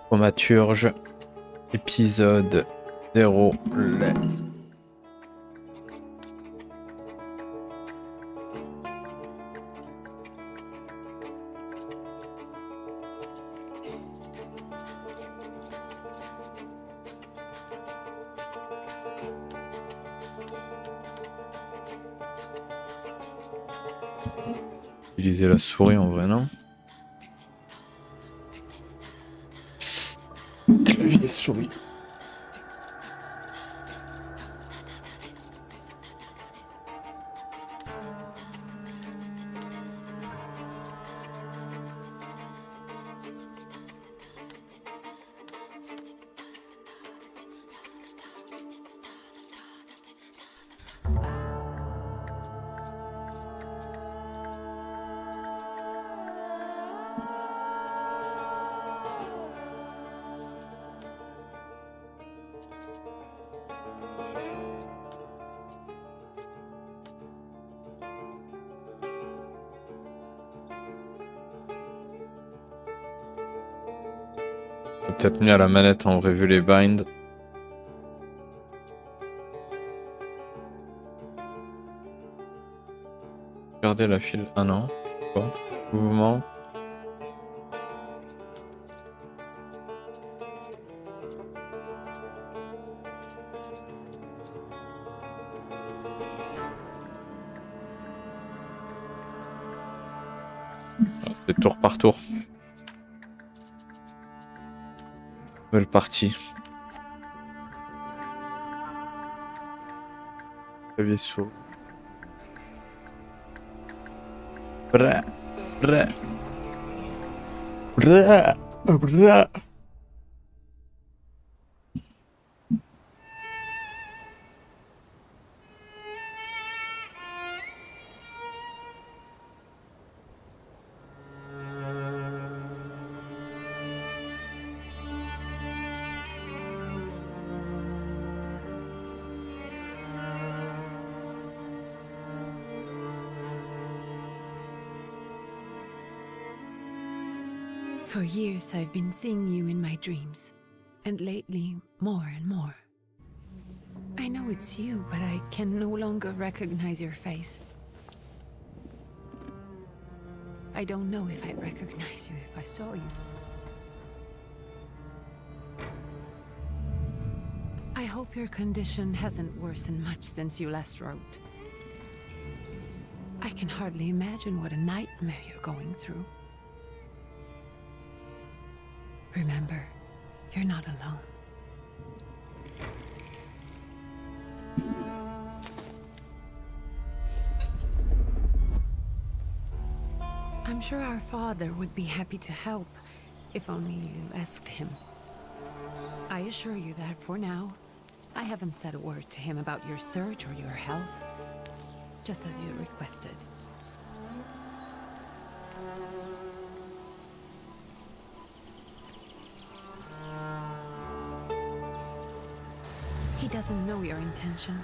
Thaumaturge, épisode 0, let's go. Utiliser la souris en vrai, non? Clavier souris. Peut-être mis à la manette en vrai vu les binds. Regardez la file. Ah non. Quoi? Mouvement. C'est tour par tour. Nouvelle partie. Clavier souris. Bra, bra, bra, bra. For years I've been seeing you in my dreams, and lately more and more. I know it's you, but I can no longer recognize your face. I don't know if I'd recognize you if I saw you. I hope your condition hasn't worsened much since you last wrote. I can hardly imagine what a nightmare you're going through. Remember, you're not alone. I'm sure our father would be happy to help, if only you asked him. I assure you that for now, I haven't said a word to him about your search or your health, just as you requested. He doesn't know your intention,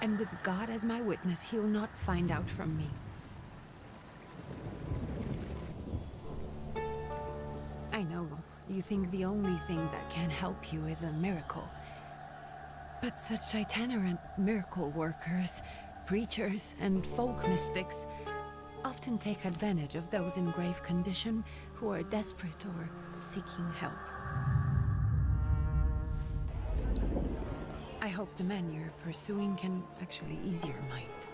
and with God as my witness, he'll not find out from me. I know, you think the only thing that can help you is a miracle. But such itinerant miracle workers, preachers, and folk mystics often take advantage of those in grave condition who are desperate or seeking help. I hope the man you're pursuing can actually ease your mind.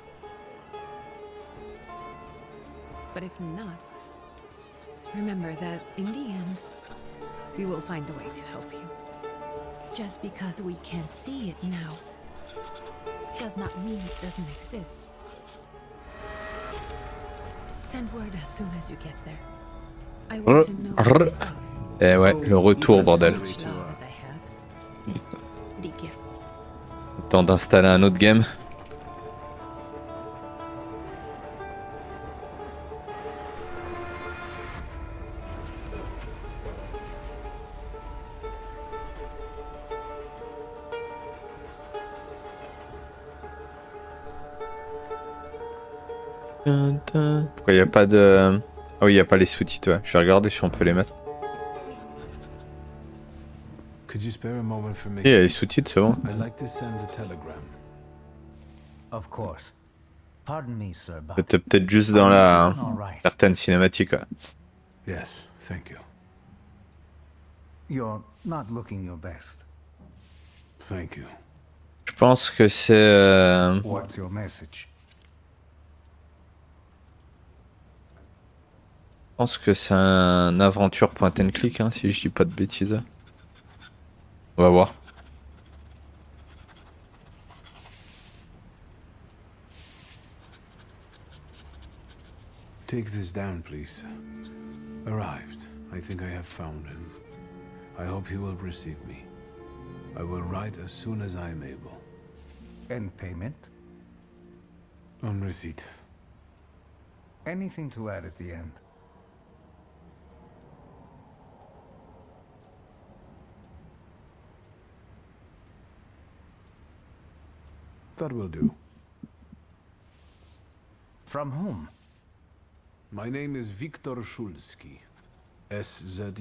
But if not, remember that in the end, we will find a way to help you. Just because we can't see it now, does not mean it doesn't exist. Send word as soon as you get there. I want to know you're safe. Eh ouais, le retour, bordel. Temps d'installer un autre game. Pourquoi il n'y a pas de... Ah oui, il n'y a pas les sous-titres, ouais. Je vais regarder si on peut les mettre. Could you spare a moment for me? Et il y a les sous-titres, c'est bon. I'd like to send a telegram. Of course. Pardon me, sir, but C'était peut-être juste dans la... certaines cinématiques, ouais. Yes, thank you. you're not looking your best. Thank you. Je pense que c'est... What's your message? Je pense que c'est un aventure point and click, hein, si je dis pas de bêtises. On va voir. Take this down, please. Arrived. I think I have found him. I hope he will receive me. I will write as soon as I am able. And payment? On receipt. Anything to add at the end? That will do. From whom? My name is Viktor Szulski. S-Z-U-L-S-K-I.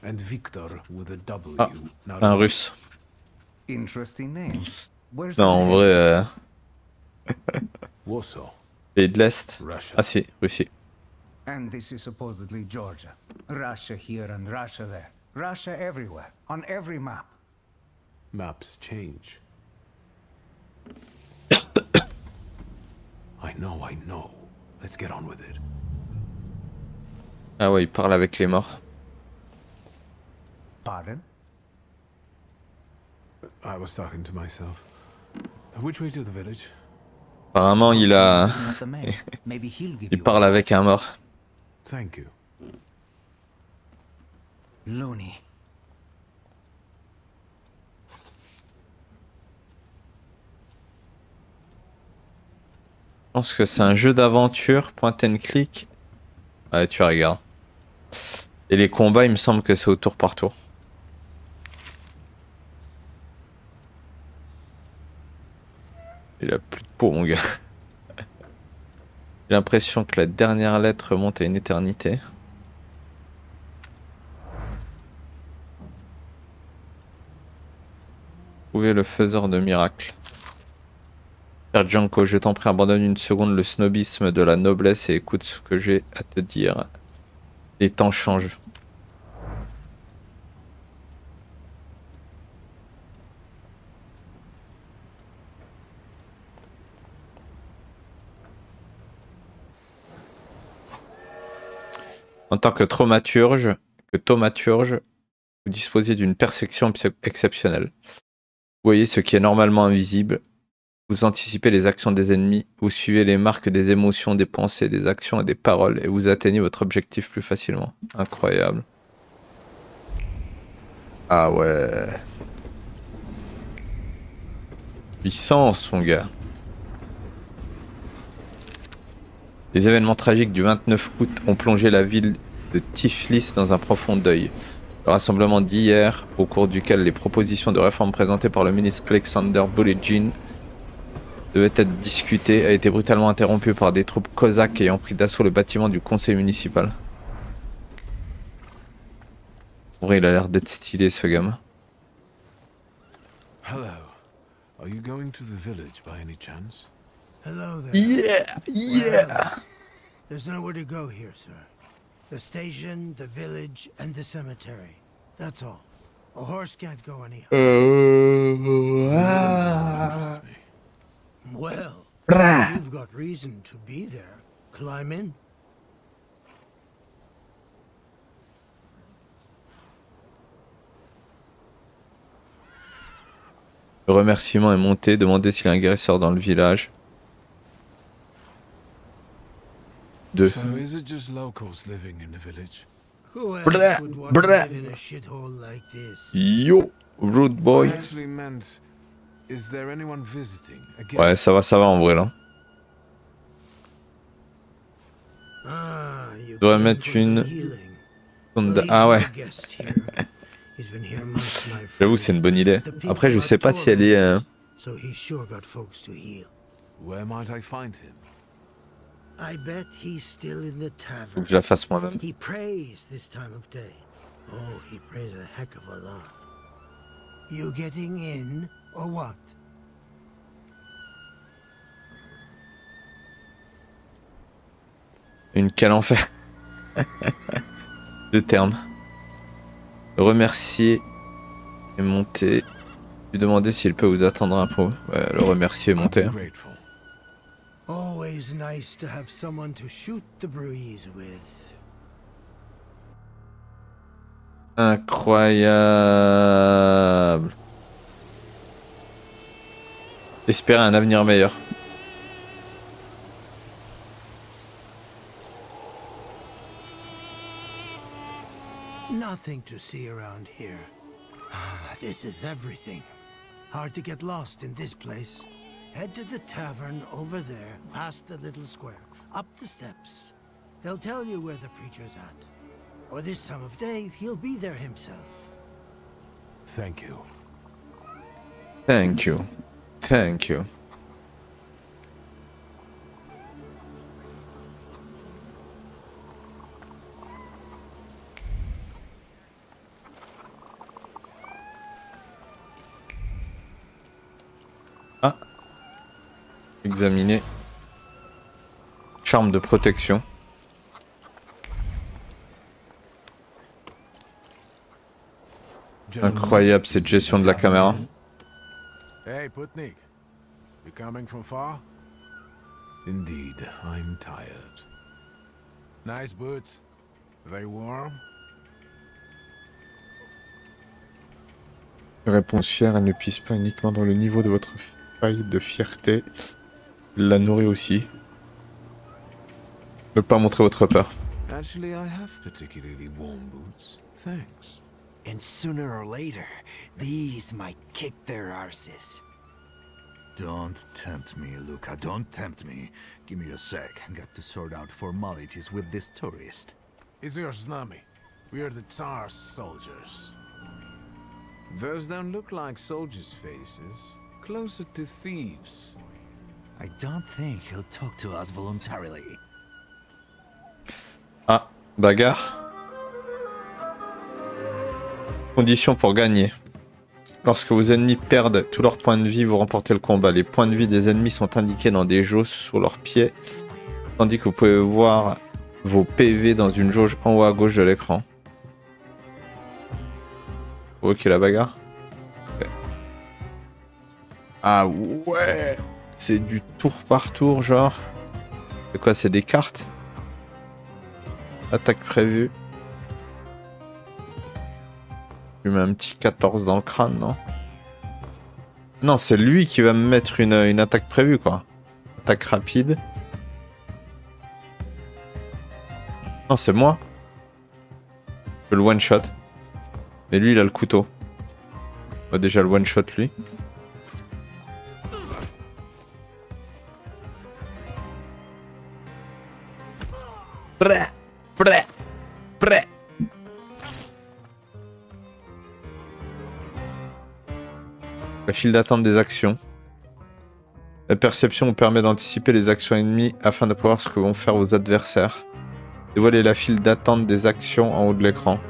And Victor with a W. Ah, not un a russe. Interesting name. Where's Non, en his vrai... Warsaw, Pays de l'Est. Russia. Ah si, Russie. And this is supposedly Georgia. Russia here and Russia there. Russia everywhere. On every map. Maps change. I know. Let's get on with it. Ah ouais, il parle avec les morts. Pardon? I was talking to myself. Which way to the village? Apparemment, il a... Looking at the map. Maybe he'll give il you parle avec un mort. Thank you. Looney. Je pense que c'est un jeu d'aventure, point and click. Ouais, tu regardes. Et les combats, il me semble que c'est au tour par tour. Il a plus de peau, mon gars. J'ai l'impression que la dernière lettre remonte à une éternité. Trouvez le faiseur de miracles. Père Gianco, je t'en prie, abandonne une seconde le snobisme de la noblesse et écoute ce que j'ai à te dire. Les temps changent. En tant que thaumaturge, vous disposez d'une perception exceptionnelle. Vous voyez ce qui est normalement invisible. Vous anticipez les actions des ennemis, vous suivez les marques des émotions, des pensées, des actions et des paroles, et vous atteignez votre objectif plus facilement. Incroyable. Ah ouais. Puissance, mon gars. Les événements tragiques du 29 août ont plongé la ville de Tiflis dans un profond deuil. Le rassemblement d'hier, au cours duquel les propositions de réforme présentées par le ministre Alexander Bolejin devait être discuté, a été brutalement interrompu par des troupes cosaques ayant pris d'assaut le bâtiment du conseil municipal. En vrai, il a l'air d'être stylé, ce gamin. Hello. Are you going to the village by any chance? Hello there. Yeah, yeah. There's nowhere to go here, sir. The station, the village, and the cemetery. That's all. A horse can't go anyhow. Interests me. Well, you've got reason to be there. Climb in. Le remerciement est monté. Demandez s'il y a un guérisseur dans le village. 2. So is it just locals living in the village? Who else would want to live in a shithole like this? Yo, rude boy. I actually meant, is there anyone visiting? Again? Ouais, ça va en vrai là. Ah, you Dois came mettre for some une healing. sonde- Well, he's Ah ouais. no guest here. He's been here months, my J'avoue, friend. c'est une bonne idée. The people Après, je are sais pas si elle est... tormented, so he's sure got folks to heal. Where might I find him? I bet he's still in the Faut tavern. que je la fasse moi-même. He prays this time of day. Oh, he prays a heck of a lot. You getting in, or what? Une quel enfer. Deux termes. Remercier et monter. Lui demander s'il peut vous attendre un peu. Ouais, le remercier et monter. Grateful. Always nice to have someone to shoot the breeze with. Incroyable. Espérer un avenir meilleur. Nothing to see around here. This is everything. Hard to get lost in this place. Head to the tavern over there, past the little square, up the steps. They'll tell you where the preacher's at. Or this time of day, he'll be there himself. Thank you. Thank you. Thank you. Ah. Examiner. Charme de protection. Incroyable cette gestion de la caméra. Hey, Putnik. You coming from far? Indeed, I'm tired. Nice boots. They warm? Réponse fière, elle ne puise pas uniquement dans le niveau de votre faille de fierté. Elle la nourrit aussi. Ne pas montrer votre peur. Actually, I have particularly warm boots. Thanks. And sooner or later, these might kick their arses. Don't tempt me, Luca. Don't tempt me. Give me a sec. Got to sort out formalities with this tourist. It's your snummy. We are the Tsar's soldiers. Those don't look like soldiers' faces. Closer to thieves. I don't think he'll talk to us voluntarily. Ah, bagarre. Conditions pour gagner. Lorsque vos ennemis perdent tous leurs points de vie, vous remportez le combat. Les points de vie des ennemis sont indiqués dans des jauges sous leurs pieds, tandis que vous pouvez voir vos PV dans une jauge en haut à gauche de l'écran. Ok, la bagarre. Okay. Ah ouais. C'est du tour par tour, genre. C'est quoi, c'est des cartes? Attaque prévue. Je lui mets un petit 14 dans le crâne, non? Non, c'est lui qui va me mettre une attaque prévue, quoi. Attaque rapide. Non, c'est moi. Je peux le one-shot. Mais lui, il a le couteau. On va déjà le one-shot, lui. Prêt. Prêt. Prêt. La file d'attente des actions. La perception vous permet d'anticiper les actions ennemies afin de pouvoir ce que vont faire vos adversaires. Dévoilez la file d'attente des actions en haut de l'écran.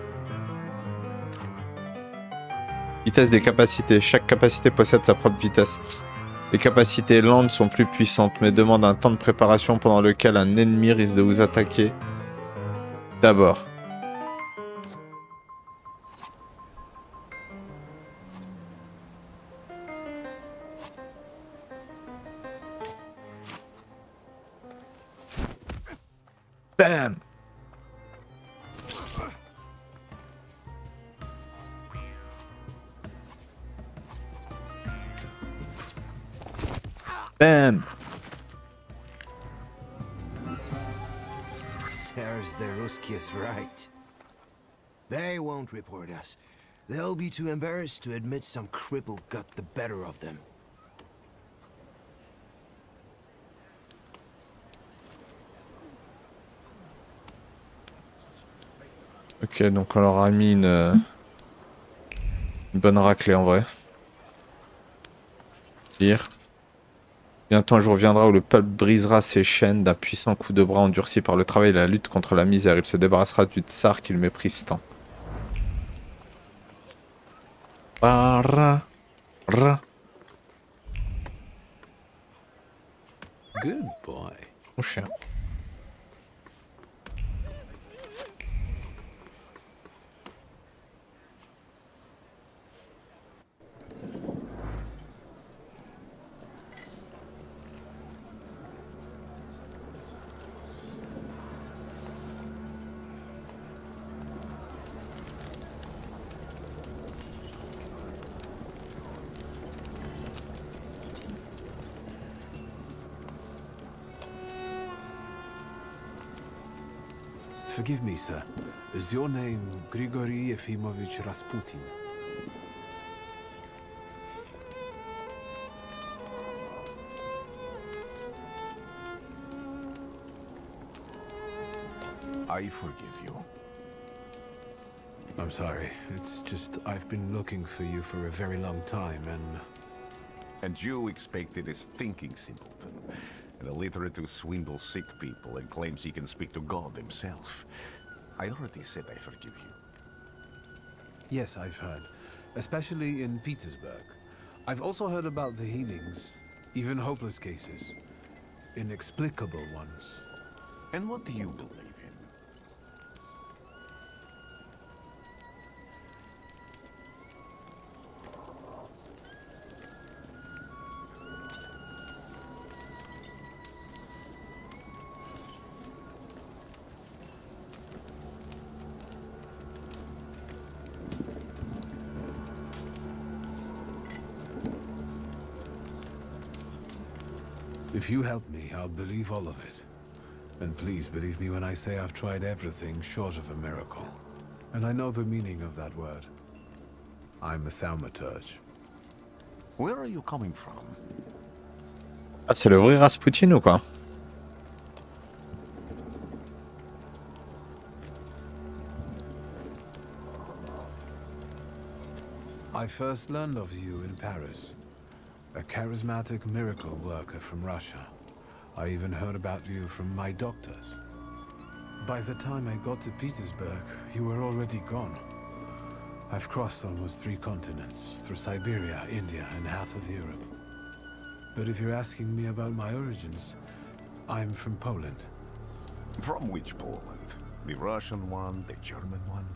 Vitesse des capacités. Chaque capacité possède sa propre vitesse. Les capacités lentes sont plus puissantes, mais demandent un temps de préparation pendant lequel un ennemi risque de vous attaquer d'abord. Bam! Bam! Serge the Ruski is right. They won't report us. They'll be too embarrassed to admit some cripple got the better of them. Ok, donc on leur a mis une bonne raclée en vrai. Tire. Bientôt un jour viendra où le peuple brisera ses chaînes d'un puissant coup de bras endurci par le travail et la lutte contre la misère. Il se débarrassera du tsar qu'il méprise tant. Good boy. Mon chien. Forgive me, sir. Is your name Grigory Efimovich Rasputin? I forgive you. I'm sorry. It's just I've been looking for you for a very long time, and... And you expected a stinking simpleton, an illiterate who swindles sick people and claims he can speak to God himself. I already said I forgive you. Yes, I've heard. Especially in Petersburg. I've also heard about the healings, even hopeless cases. Inexplicable ones. And what do you believe in? If you help me, I'll believe all of it. And please believe me when I say I've tried everything short of a miracle. And I know the meaning of that word. I'm a Thaumaturge. Where are you coming from? Ah, c'est le vrai Rasputin ou quoi? I first learned of you in Paris. A charismatic miracle worker from Russia. I even heard about you from my doctors. By the time I got to Petersburg, you were already gone. I've crossed almost 3 continents, through Siberia, India, and half of Europe. But if you're asking me about my origins, I'm from Poland. From which Poland? The Russian one, the German one,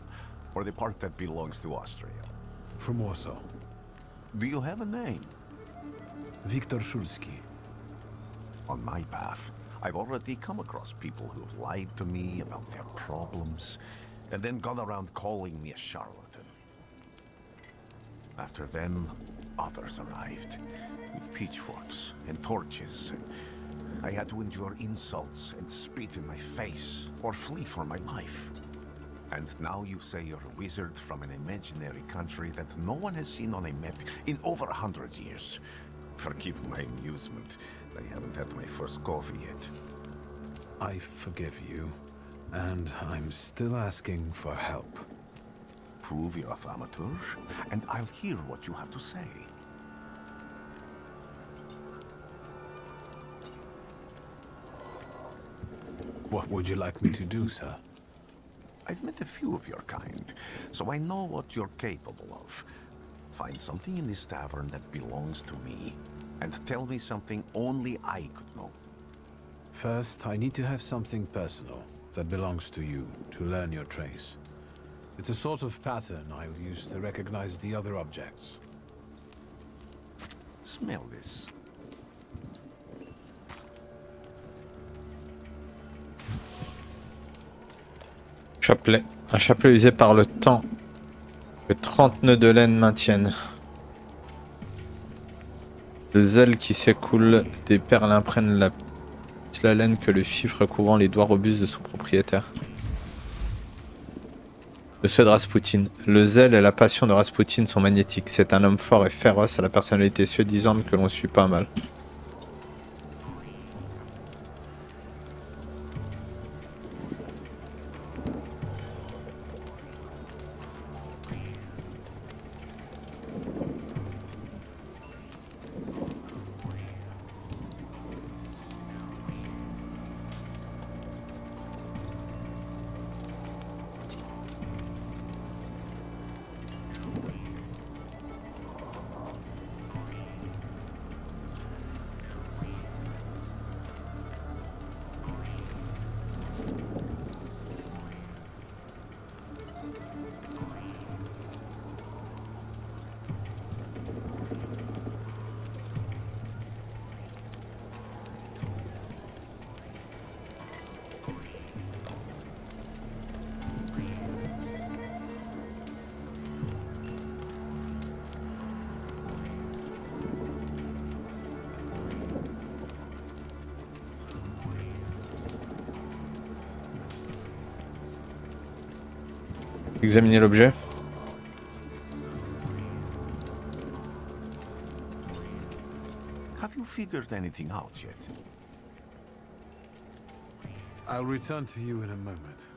or the part that belongs to Austria? From Warsaw. Do you have a name? Viktor Szulski. On my path, I've already come across people who've lied to me about their problems, and then gone around calling me a charlatan. After them, others arrived, with pitchforks and torches, and I had to endure insults and spit in my face, or flee for my life. And now you say you're a wizard from an imaginary country that no one has seen on a map in over 100 years. Forgive my amusement. I haven't had my first coffee yet. I forgive you, and I'm still asking for help. Prove you're a Thaumaturge, and I'll hear what you have to say. What would you like me to do, sir? I've met a few of your kind, so I know what you're capable of. Find something in this tavern that belongs to me, and tell me something only I could know. First, I need to have something personal that belongs to you to learn your trace. It's a sort of pattern I'll use to recognize the other objects. Smell this. Chapelet. Un chapelet usé par le temps que 30 nœuds de laine maintiennent. Le zèle qui s'écoule des perles imprègne la laine que le fifre couvrant les doigts robustes de son propriétaire. Le souhait de Rasputin. Le zèle et la passion de Rasputin sont magnétiques. C'est un homme fort et féroce à la personnalité séduisante que l'on suit pas mal. Examiner l'objet. Have you figured anything out yet? I'll return to you in a moment.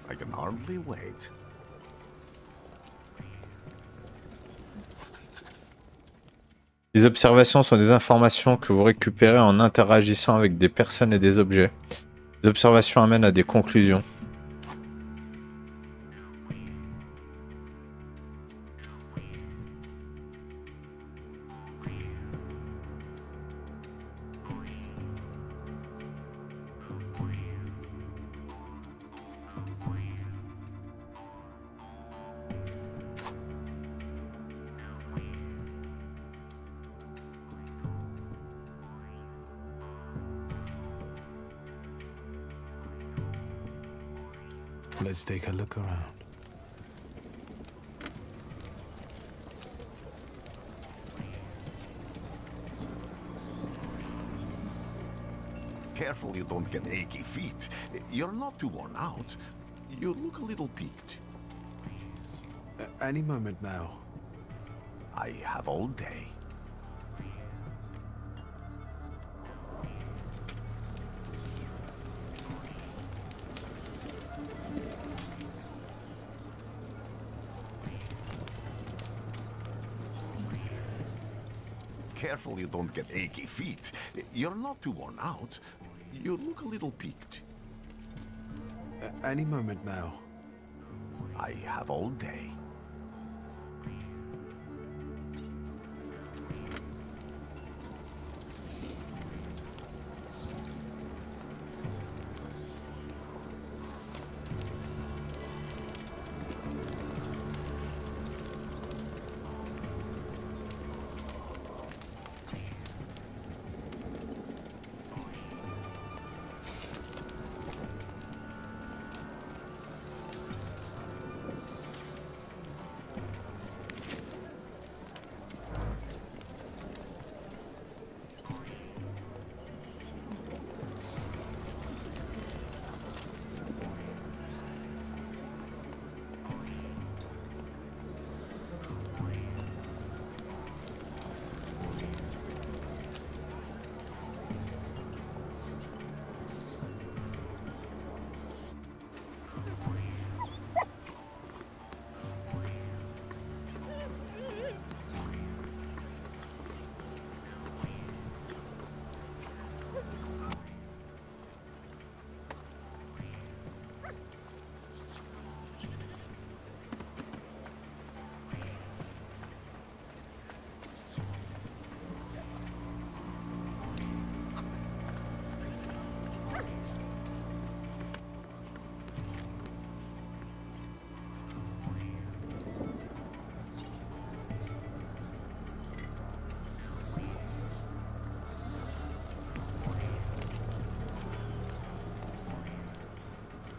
I can hardly wait. Les observations sont des informations que vous récupérez en interagissant avec des personnes et des objets. Les observations amènent à des conclusions. Let's take a look around. Careful you don't get achy feet. You're not too worn out. You look a little peaked. Any moment now. I have all day. Careful you don't get achy feet. You're not too worn out. You look a little peaked. Any moment now. I have all day.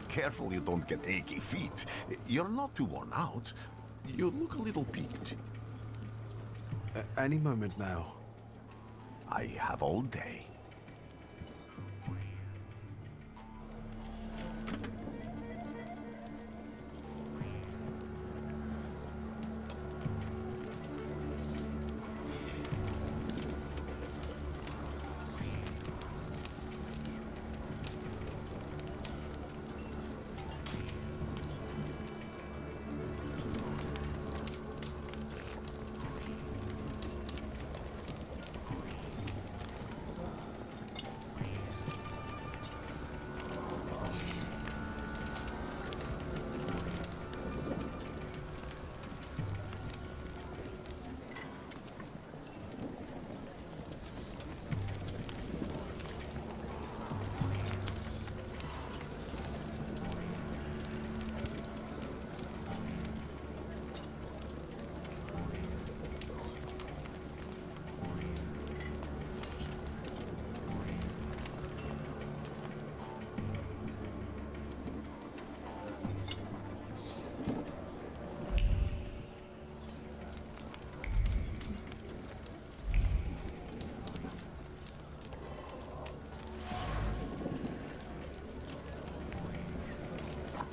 Careful you don't get achy feet. You're not too worn out. You look a little peaked. Any moment now. I have all day.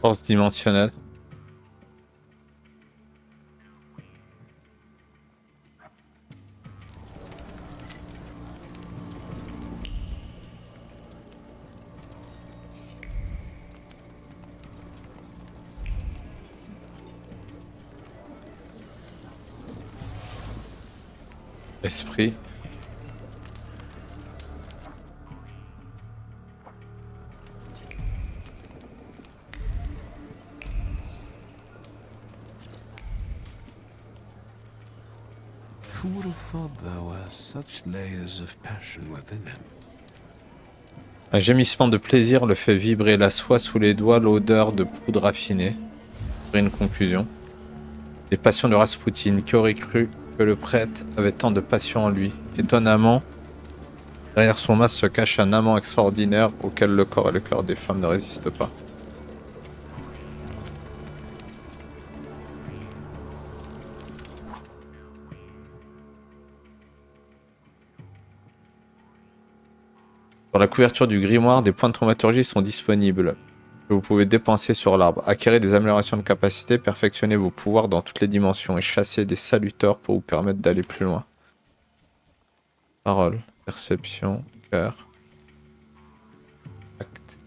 Force dimensionnelle. Esprit. Who would have thought there were such layers of passion within him? Un gémissement de plaisir le fait vibrer, la soie sous les doigts, l'odeur de poudre affinée. Une conclusion. Les passions de Rasputin, qui aurait cru que le prêtre avait tant de passion en lui. Étonnamment, derrière son masque se cache un amant extraordinaire auquel le corps et le cœur des femmes ne résistent pas. Sur la couverture du grimoire, des points de thaumaturgie sont disponibles, que vous pouvez dépenser sur l'arbre. Acquérez des améliorations de capacité, perfectionnez vos pouvoirs dans toutes les dimensions et chassez des saluteurs pour vous permettre d'aller plus loin. Parole, perception, cœur, acte.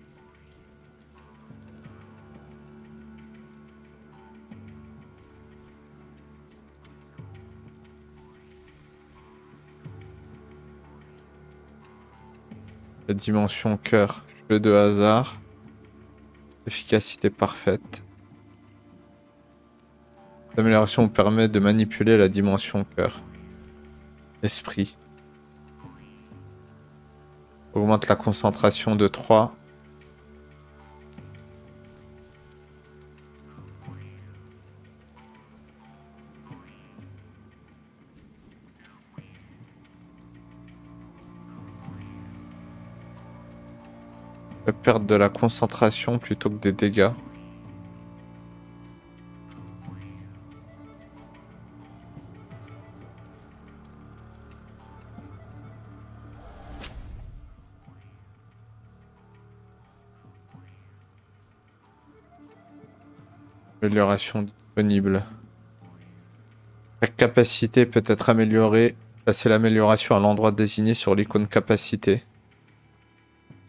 La dimension cœur, jeu de hasard, efficacité parfaite. L'amélioration vous permet de manipuler la dimension cœur. Esprit. Augmente la concentration de 3. La perte de la concentration plutôt que des dégâts. Amélioration disponible. Chaque capacité peut être améliorée. Placez l'amélioration à l'endroit désigné sur l'icône capacité.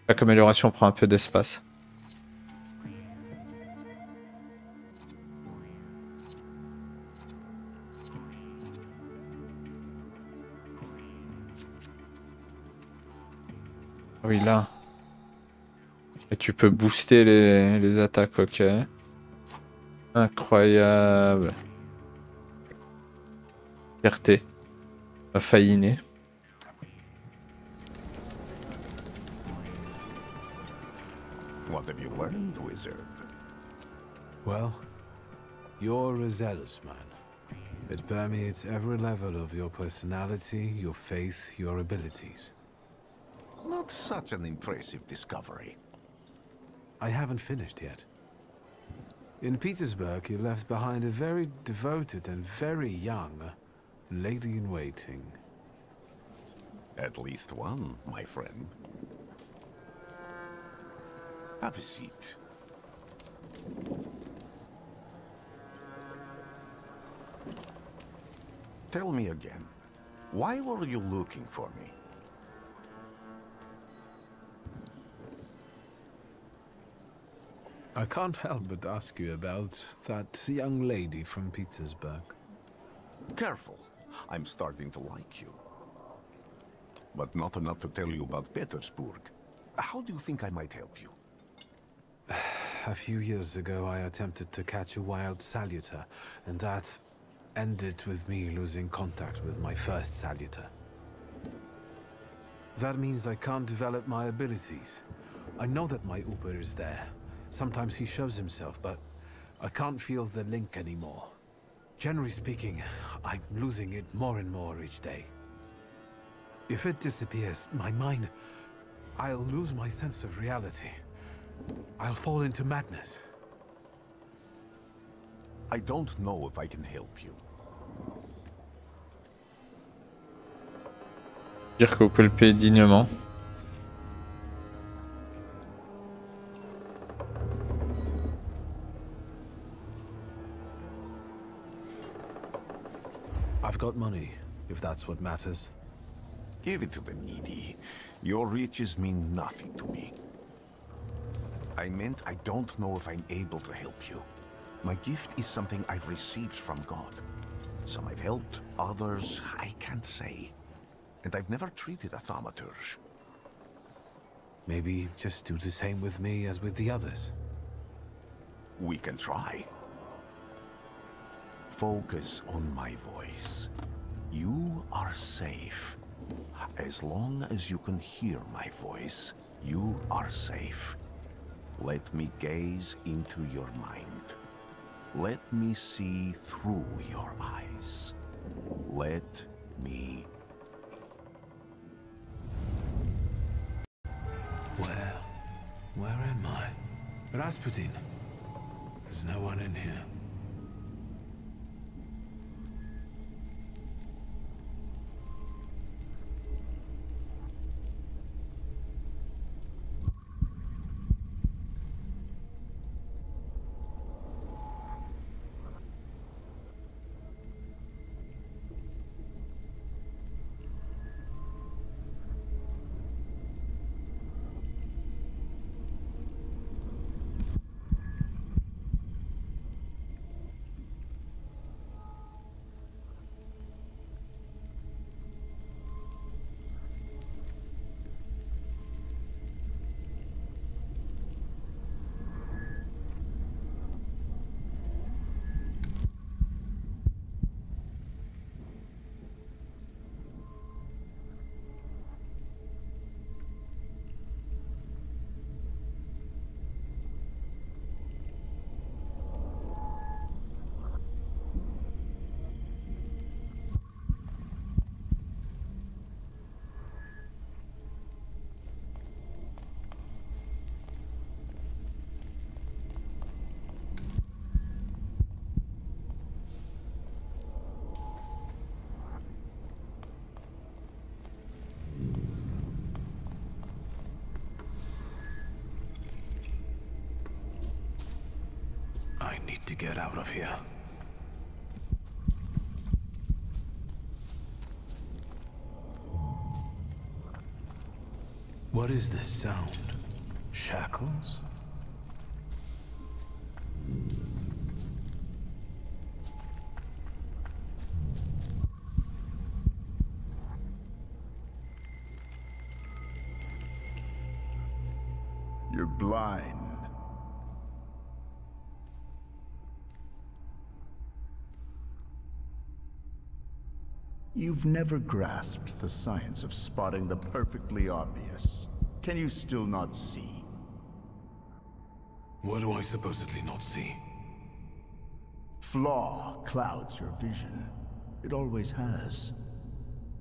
Chaque amélioration prend un peu d'espace. Oui, là. Et tu peux booster les attaques, ok. Incroyable. Fierté. A failliné. What have you learned, wizard? Well, you're a zealous man. It permeates every level of your personality, your faith, your abilities. Not such an impressive discovery. I haven't finished yet. In Petersburg, you left behind a very devoted and very young lady-in-waiting. At least one, my friend. Have a seat. Tell me again, why were you looking for me? I can't help but ask you about that young lady from Petersburg. Careful, I'm starting to like you. But not enough to tell you about Petersburg. How do you think I might help you? A few years ago, I attempted to catch a wild saluter, and that ended with me losing contact with my first saluter. That means I can't develop my abilities. I know that my Uber is there. Sometimes he shows himself, but I can't feel the link anymore. Generally speaking, I'm losing it more and more each day. If it disappears, my mind... I'll lose my sense of reality. I'll fall into madness. I don't know if I can help you. Dire que vous pouvez le payer dignement. if that's what matters. Give it to the needy. Your riches mean nothing to me. I meant I don't know if I'm able to help you. My gift is something I've received from God. Some I've helped, others I can't say. And I've never treated a Thaumaturge. Maybe just do the same with me as with the others. We can try. Focus on my voice. You are safe. As long as you can hear my voice, you are safe. Let me gaze into your mind. Let me see through your eyes. Let me... Where am I? Rasputin. There's no one in here. I need to get out of here. What is this sound? Shackles? You're blind. You've never grasped the science of spotting the perfectly obvious. Can you still not see? What do I supposedly not see? Flaw clouds your vision. It always has.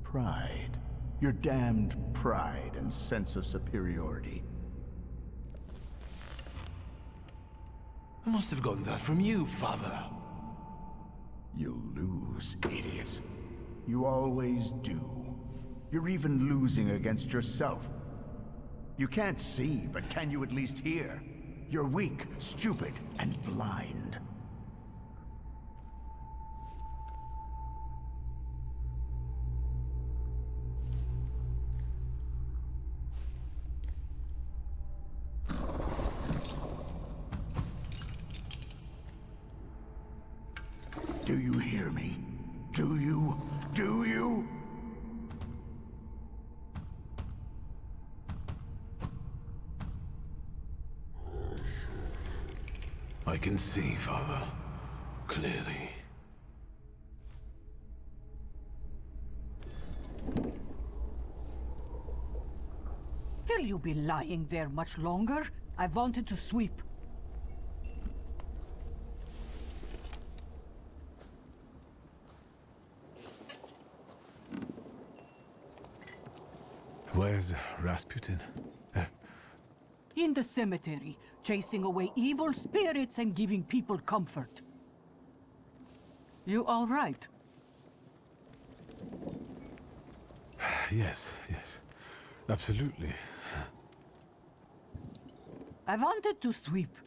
Pride. Your damned pride and sense of superiority. I must have gotten that from you, Father. You'll lose, idiot. You always do. You're even losing against yourself. You can't see, but can you at least hear? You're weak, stupid, and blind. Do you hear me? Do you? Do you? I can see, Father. Clearly. Will you be lying there much longer? I wanted to sweep. Where's Rasputin? In the cemetery, chasing away evil spirits and giving people comfort. You all right? Yes, absolutely. I wanted to sweep.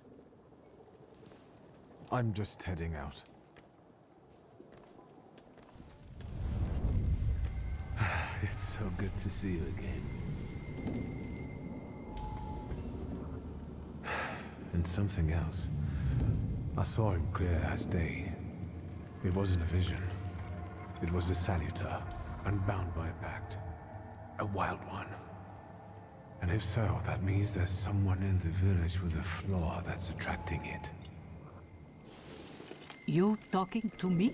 I'm just heading out. It's so good to see you again. And something else. I saw him clear as day. It wasn't a vision. It was a saluter, unbound by a pact. A wild one. And if so, that means there's someone in the village with a flaw that's attracting it. You talking to me?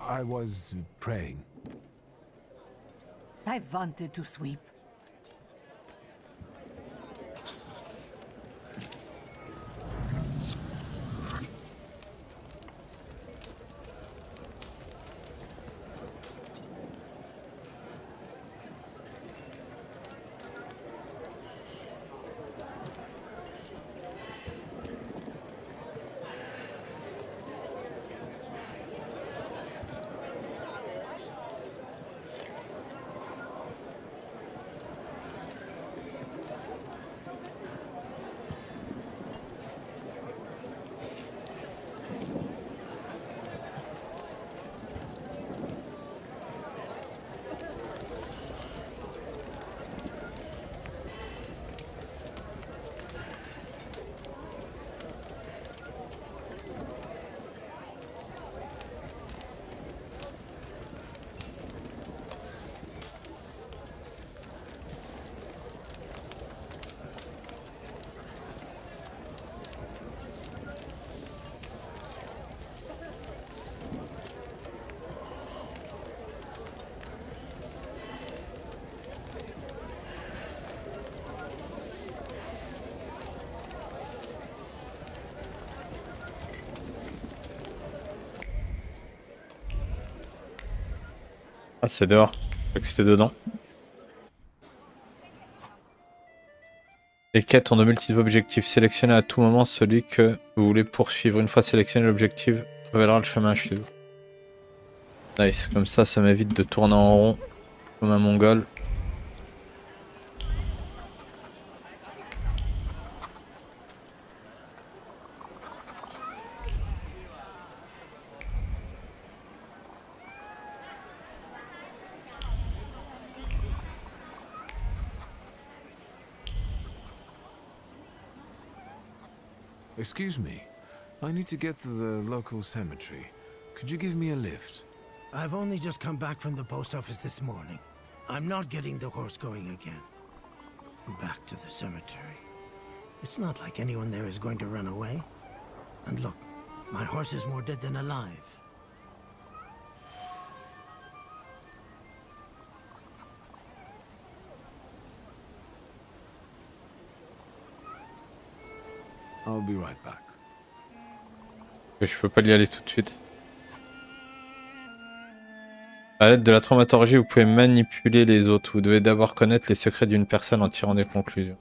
I was praying. I wanted to sweep. Ah, c'est dehors. Je crois que c'était dedans. Les quêtes ont de multiples objectifs. Sélectionnez à tout moment celui que vous voulez poursuivre. Une fois sélectionné, l'objectif révélera le chemin à suivre. Nice. Comme ça m'évite de tourner en rond comme un mongol. Excuse me. I need to get to the local cemetery. Could you give me a lift? I've only just come back from the post office this morning. I'm not getting the horse going again. Back to the cemetery. It's not like anyone there is going to run away. And look, my horse is more dead than alive. I'll be right back. Je peux pas y aller tout de suite. À l'aide de la thaumaturgie, vous pouvez manipuler les autres. Vous devez d'abord connaître les secrets d'une personne en tirant des conclusions.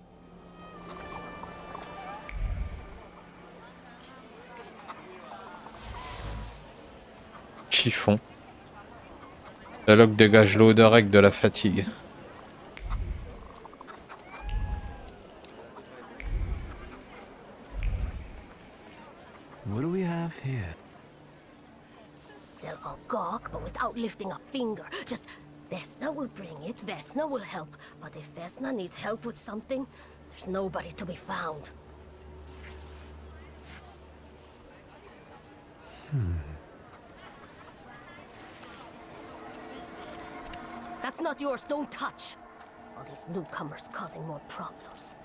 Chiffon. La loque dégage l'odeur avec de la fatigue. What do we have here? They'll all gawk, but without lifting a finger. Just, Vesna will bring it, Vesna will help. But if Vesna needs help with something, there's nobody to be found. That's not yours, don't touch. All these newcomers causing more problems.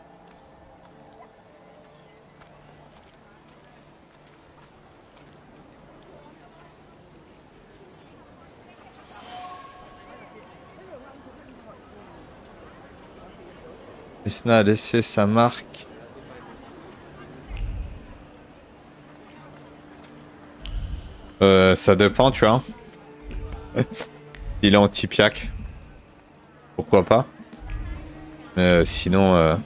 Vesna a laissé sa marque. Ça dépend, tu vois. Il est anti-piac. Pourquoi pas. Sinon...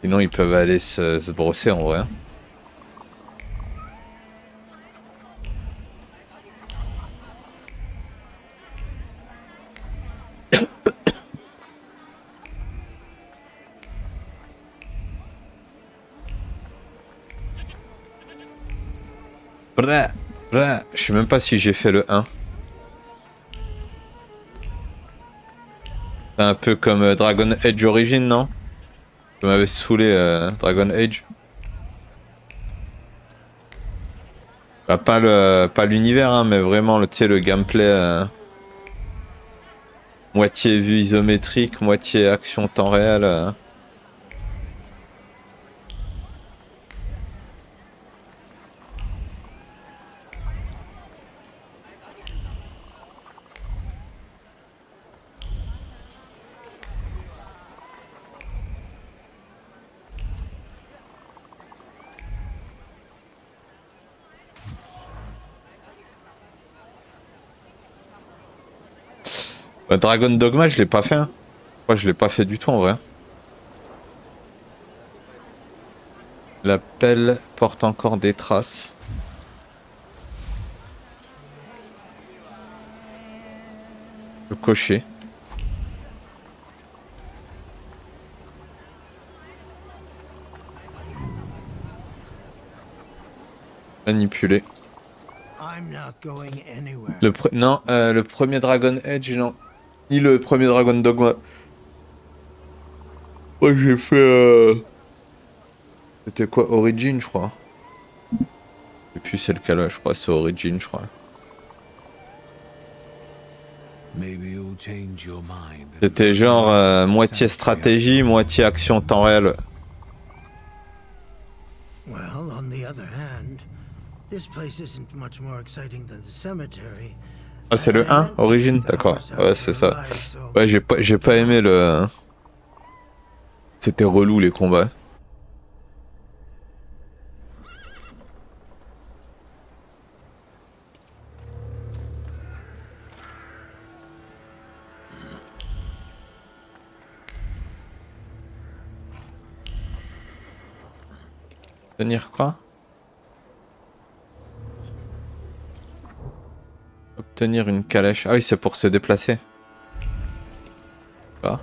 Sinon ils peuvent aller se brosser en vrai. Je sais même pas si j'ai fait le 1. C'est un peu comme Dragon Age Origin, non? Ça m'avait saoulé Dragon Age. Bah, pas l'univers, hein, mais vraiment tu sais, le gameplay moitié vue isométrique, moitié action temps réel. Bah, Dragon Dogma, je l'ai pas fait. Hein. Moi, je l'ai pas fait du tout en vrai. La pelle porte encore des traces. Le cocher. Manipuler. Non, le premier Dragon Age, non. Ni le premier Dragon Dogma. Moi j'ai fait... C'était quoi? Origin, je crois. Et puis c'est lequel là, je crois, c'est Origin, je crois. C'était genre moitié stratégie, moitié action temps réel. Ah c'est le 1, Origin, d'accord. Ouais c'est ça. Ouais j'ai pas aimé le... C'était relou les combats. Tenir quoi? Obtenir une calèche. Ah oui, c'est pour se déplacer. Ah.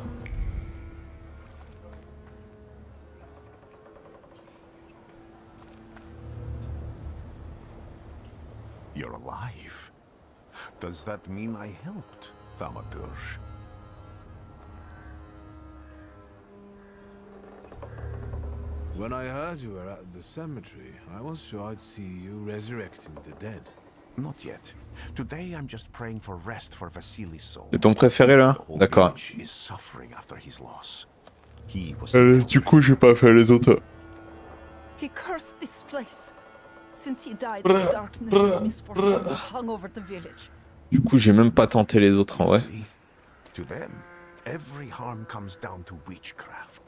You're alive. Does that mean I helped, Thaumaturge? When I heard you were at the cemetery, I was sure I'd see you resurrecting the dead. Not yet. Today I'm just praying for rest for Vasily's soul. C'est ton préféré là? D'accord. Du coup, j'ai pas fait les autres. He cursed this place. Since he died, the darkness and misfortune hung over the village. Du coup, j'ai même pas tenté les autres en vrai. To them, every harm comes down to witchcraft.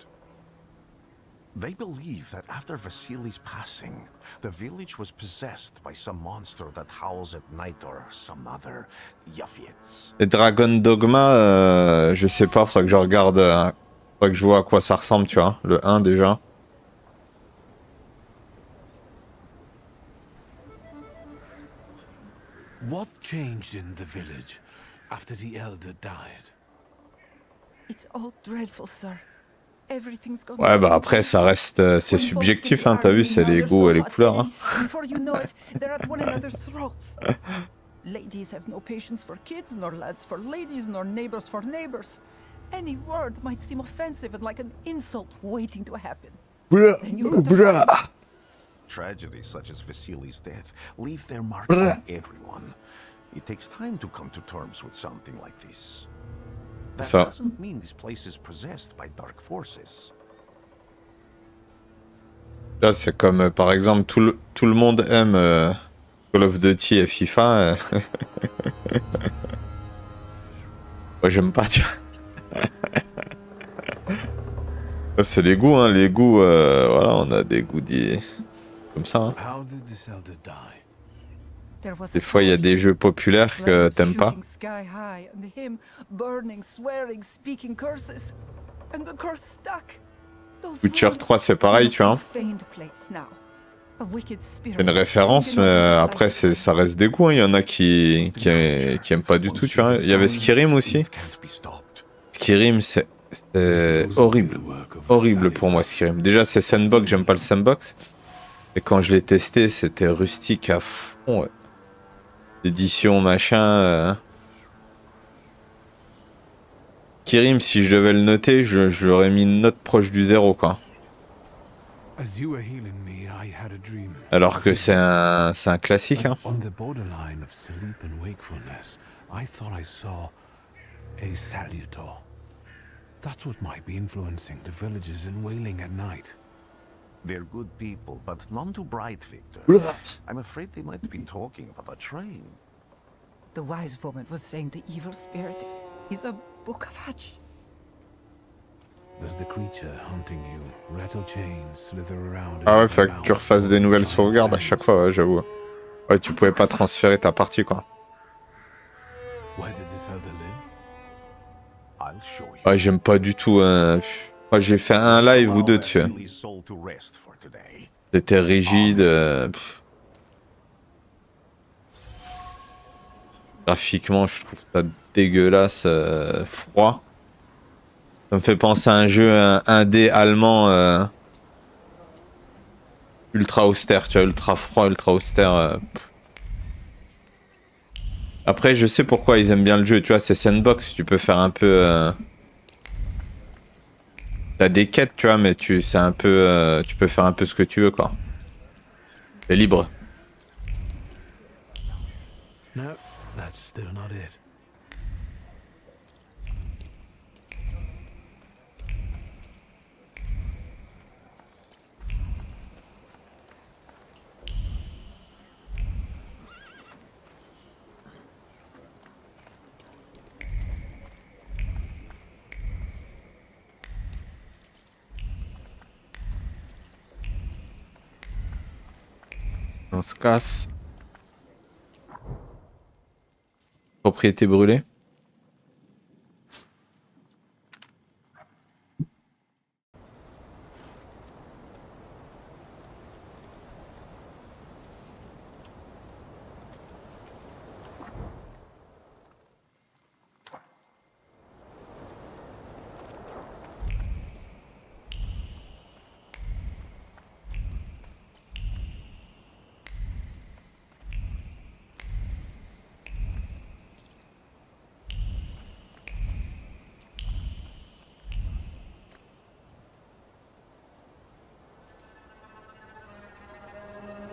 They believe that after Vasily's passing, the village was possessed by some monster that howls at night or some other Yaffiets. Et Dragon Dogma, je sais pas, faudrait que je regarde, faudrait que je vois à quoi ça ressemble, tu vois. Le 1 déjà. What changed in the village after the elder died? It's all dreadful, sir. Ouais, bah après, ça reste, c'est subjectif, hein, t'as vu, c'est les goûts et les couleurs. Hein. Ladies have no patience for kids, nor lads for ladies, nor neighbors for neighbors. Any word might seem offensive and like an insult waiting to happen. Tragedies such as Vasily's death leave their mark on everyone. It takes time to come to terms with something like this. That doesn't mean this place is possessed by dark forces. Là, c'est comme, par exemple, tout le monde aime Call of Duty et FIFA. Moi, j'aime pas, tu vois. C'est les goûts, hein. Les goûts, voilà, on a des goûts comme ça. Hein. Des fois, il y a des jeux populaires que t'aimes pas. Witcher 3, c'est pareil, tu vois. C'est une référence, mais après, ça reste des goûts. Hein. Il y en a qui aiment pas du tout, tu vois. Il y avait Skyrim aussi. Skyrim, c'est horrible. Horrible pour moi, Skyrim. Déjà, c'est sandbox, j'aime pas le sandbox. Et quand je l'ai testé, c'était rustique à fond. Ouais. Édition, machin. Kirim, si je devais le noter, je l'aurais mis une note proche du 0, quoi. As you were healing me, I had a dream. Alors que c'est un classique, hein. On the borderline of sleep and wakefulness, I thought I saw a salutor. That's what might be influencing the villagers in Wailing at night. They're good people, but none too bright, Victor. I'm afraid they might be talking about a train. The wise woman was saying the evil spirit is a book of hatch. Does the creature hunting you rattle chains, slither around? Ah ouais, faut que tu refasses des nouvelles sauvegardes à chaque fois, ouais, j'avoue. Ouais, tu pouvais pas transférer ta partie, quoi. Where did this elder live? I'll show you. Ouais, j'aime pas du tout. Moi, j'ai fait un live ou deux dessus. C'était rigide. Graphiquement, je trouve ça dégueulasse, froid. Ça me fait penser à un jeu 1D allemand ultra austère, tu vois, ultra froid, ultra austère. Après, je sais pourquoi ils aiment bien le jeu, tu vois, c'est sandbox, tu peux faire un peu... T'as des quêtes, tu vois, mais c'est un peu... tu peux faire un peu ce que tu veux, quoi. C'est libre. No, that's still not it. On se casse. Propriété brûlée.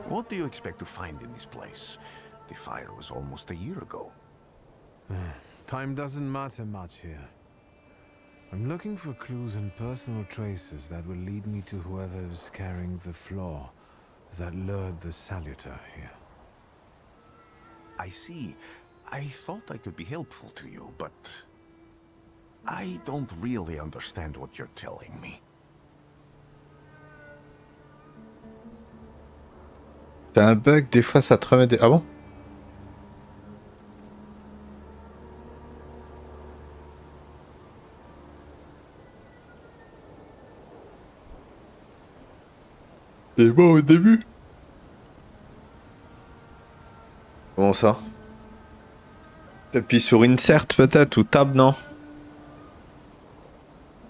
What do you expect to find in this place? The fire was almost a year ago. Time doesn't matter much here. I'm looking for clues and personal traces that will lead me to whoever is carrying the flaw that lured the salutor here. I see. I thought I could be helpful to you, but I don't really understand what you're telling me. T'as un bug, des fois ça te remet des... Ah bon? C'est bon au début? Comment ça? T'appuies sur Insert peut-être ou Tab, non?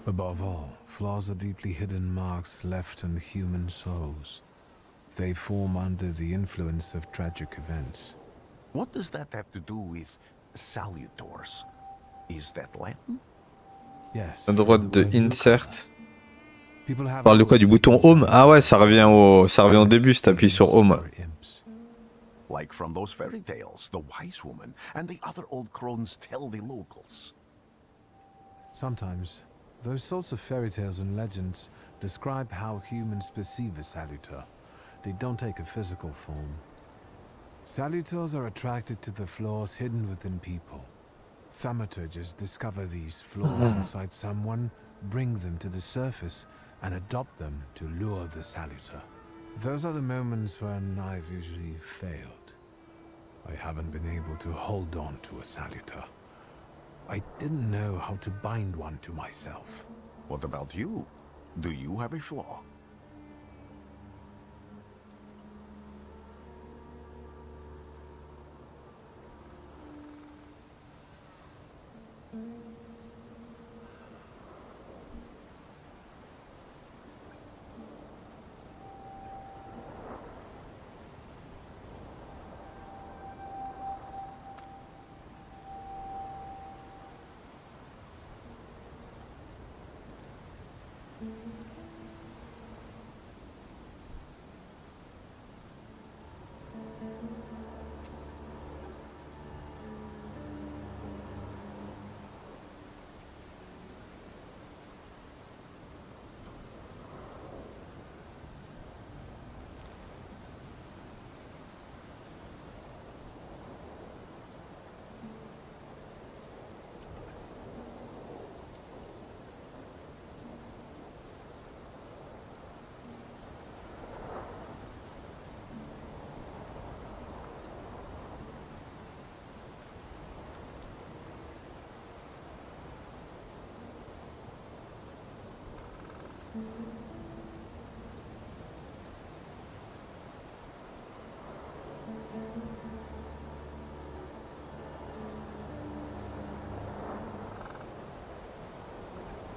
Above all, flaws are deeply hidden marks left on human souls. They form under the influence of tragic events. What does that have to do with salutors? Is that Latin? Yes. À droite de Insert. Parle de quoi? Du bouton Home? Ah ouais, ça revient au début si t'appuies sur Home. Like from those fairy tales, the wise woman and the other old crones tell the locals. Sometimes, those sorts of fairy tales and legends describe how humans perceive a salutor. They don't take a physical form. Salutors are attracted to the flaws hidden within people. Thaumaturges discover these flaws inside someone, bring them to the surface, and adopt them to lure the salutor. Those are the moments when I've usually failed. I haven't been able to hold on to a salutor. I didn't know how to bind one to myself. What about you? Do you have a flaw?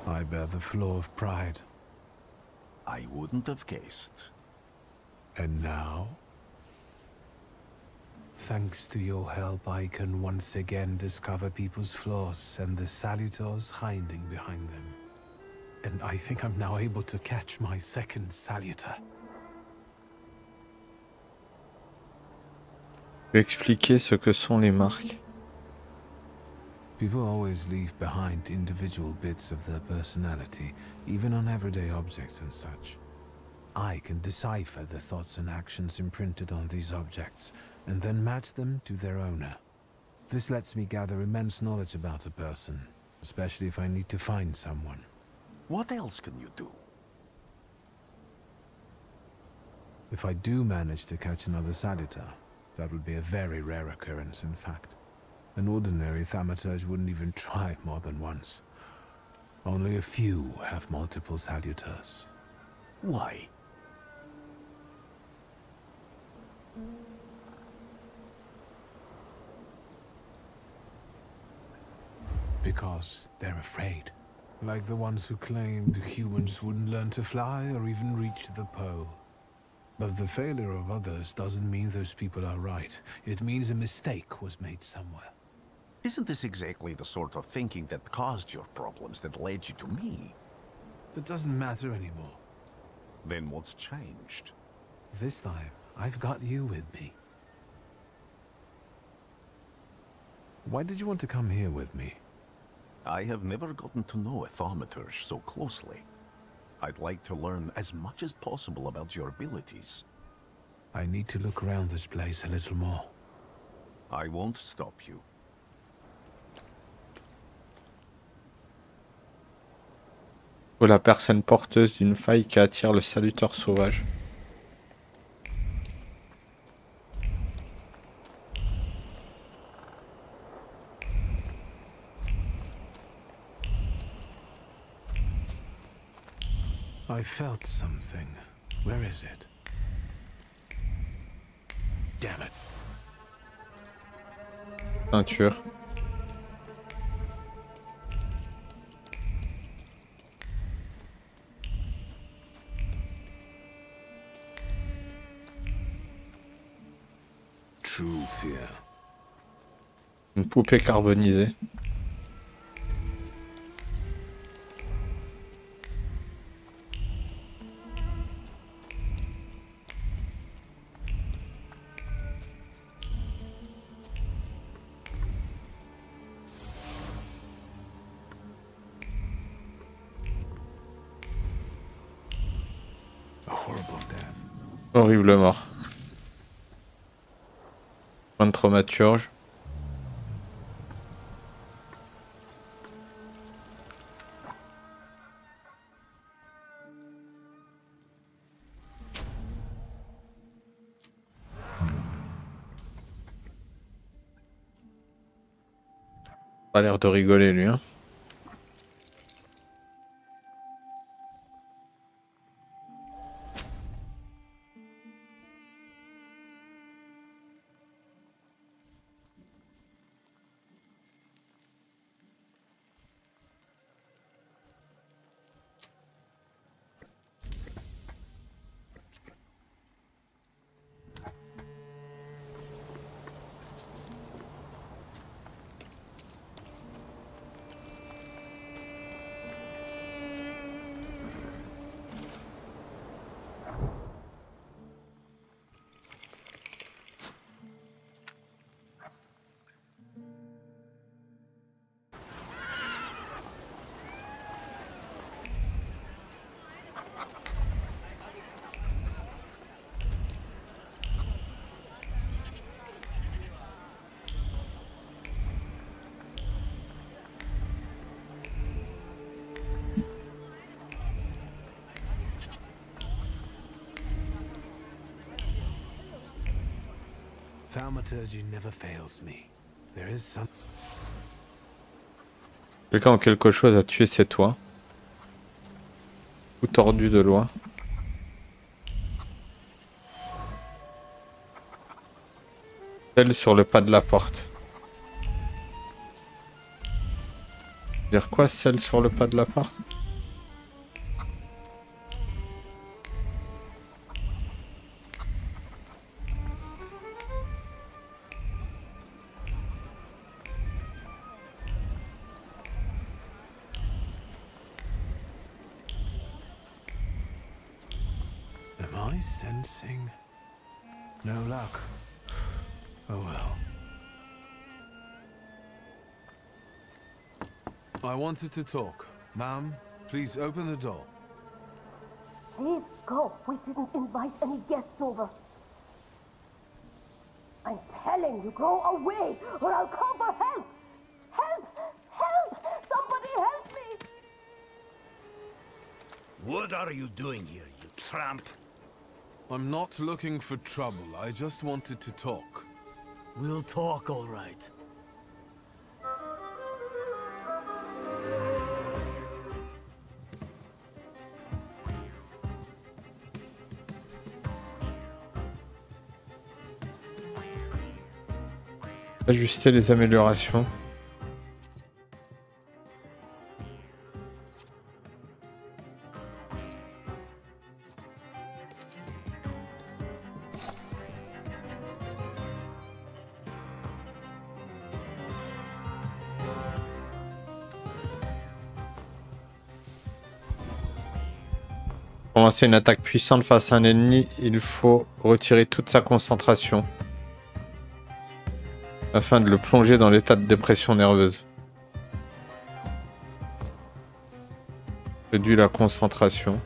I bear the flaw of pride. I wouldn't have guessed. And now? Thanks to your help, I can once again discover people's flaws and the salutors hiding behind them. And I think I'm now able to catch my second salutor. Expliquer ce que sont les marques. People always leave behind individual bits of their personality, even on everyday objects and such. I can decipher the thoughts and actions imprinted on these objects, and then match them to their owner. This lets me gather immense knowledge about a person, especially if I need to find someone. What else can you do? If I do manage to catch another salutor, that would be a very rare occurrence, in fact. An ordinary Thaumaturge wouldn't even try more than once. Only a few have multiple salutors. Why? Because they're afraid. Like the ones who claimed humans wouldn't learn to fly or even reach the pole. But the failure of others doesn't mean those people are right. It means a mistake was made somewhere. Isn't this exactly the sort of thinking that caused your problems that led you to me? That doesn't matter anymore. Then what's changed? This time, I've got you with me. Why did you want to come here with me? I have never gotten to know a Thaumaturge so closely. I'd like to learn as much as possible about your abilities. I need to look around this place a little more. I won't stop you. Ou la personne porteuse d'une faille qui attire le saluteur sauvage. I felt something. Where is it? Damn it. Peinture. True fear. Une poupée carbonisée. Horrible mort. Point de Thaumaturge. Pas l'air de rigoler lui, hein. Thaumaturge never fails me. There is some... Quelqu'un ou quelque chose à tuer, c'est toi. Tout tordu de loin. Celle sur le pas de la porte. Dire quoi, celle sur le pas de la porte? Am I sensing? No luck. Oh well. I wanted to talk. Ma'am, please open the door. Please go. We didn't invite any guests over. I'm telling you, go away, or I'll call for help. Help! Help! Somebody help me! What are you doing here, you tramp? I'm not looking for trouble. I just wanted to talk. We'll talk, all right. Ajuster les améliorations. Pour lancer une attaque puissante face à un ennemi, il faut retirer toute sa concentration afin de le plonger dans l'état de dépression nerveuse. Réduit la concentration.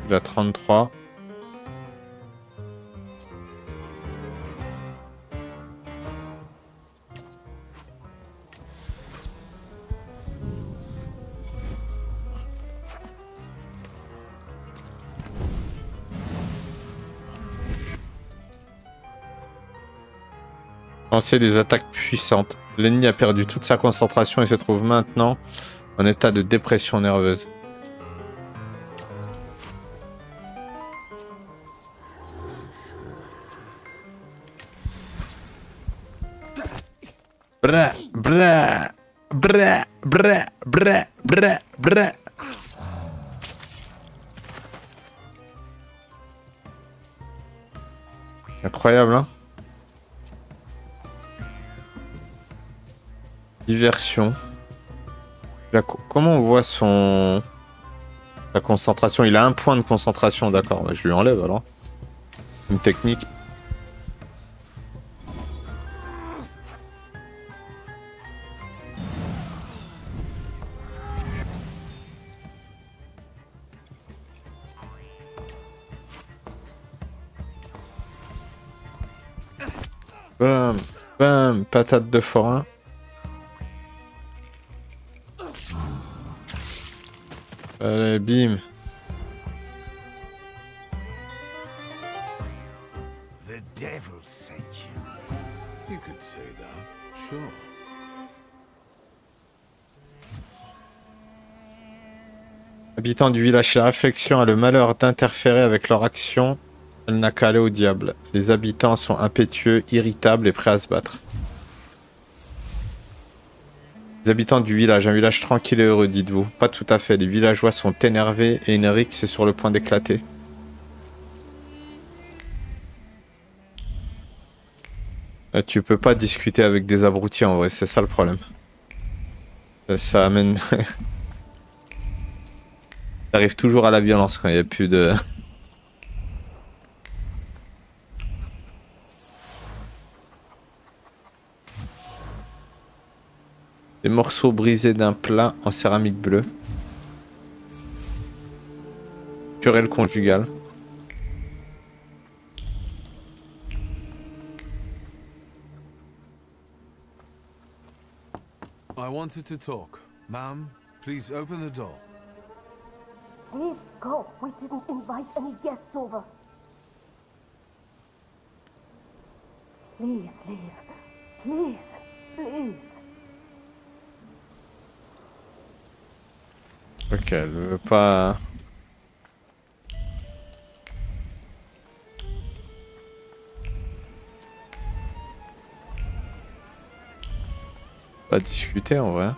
Il a 33. Lancer des attaques puissantes. L'ennemi a perdu toute sa concentration et se trouve maintenant en état de dépression nerveuse. Bra, bra, bra, bra, bra, bra, bra. Incroyable, hein? Diversion. Là, comment on voit son... sa concentration? Il a un point de concentration, d'accord. Bah, je lui enlève alors. Une technique. Bam, bam, patate de forain. Allez, bim. The devil sent you. You could say that, sure. Habitants du village, la réflexion a le malheur d'interférer avec leur action. Elle n'a qu'à aller au diable. Les habitants sont impétueux, irritables et prêts à se battre. Les habitants du village, un village tranquille et heureux, dites-vous. Pas tout à fait, les villageois sont énervés et une rixe est sur le point d'éclater. Tu peux pas discuter avec des abrutis en vrai, c'est ça le problème. Ça amène... Ça arrive toujours à la violence quand il n'y a plus de... Des morceaux brisés d'un plat en céramique bleue. Querelle conjugale. I wanted to talk. Ma'am, please open the door. Please go. We didn't invite any guests over. Please leave. Please, please. Ok, elle veut pas... Pas discuter en vrai.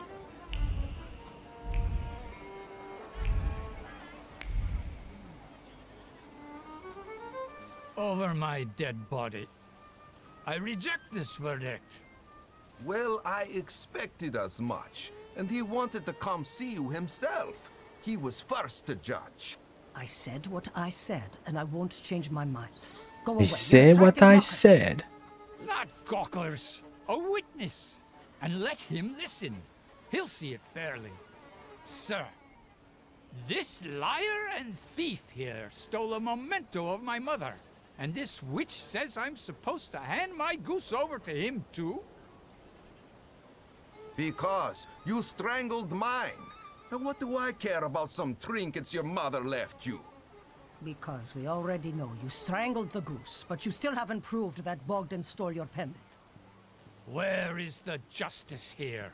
Over my dead body. I reject this verdict. Well, I expected as much. And he wanted to come see you himself. He was first to judge. I said what I said, and I won't change my mind. Go I away. say what I said. Not gawkers. A witness. And let him listen. He'll see it fairly. Sir, this liar and thief here stole a memento of my mother. And this witch says I'm supposed to hand my goose over to him too? Because you strangled mine. And what do I care about some trinkets your mother left you? Because we already know you strangled the goose, but you still haven't proved that Bogdan stole your pendant. Where is the justice here?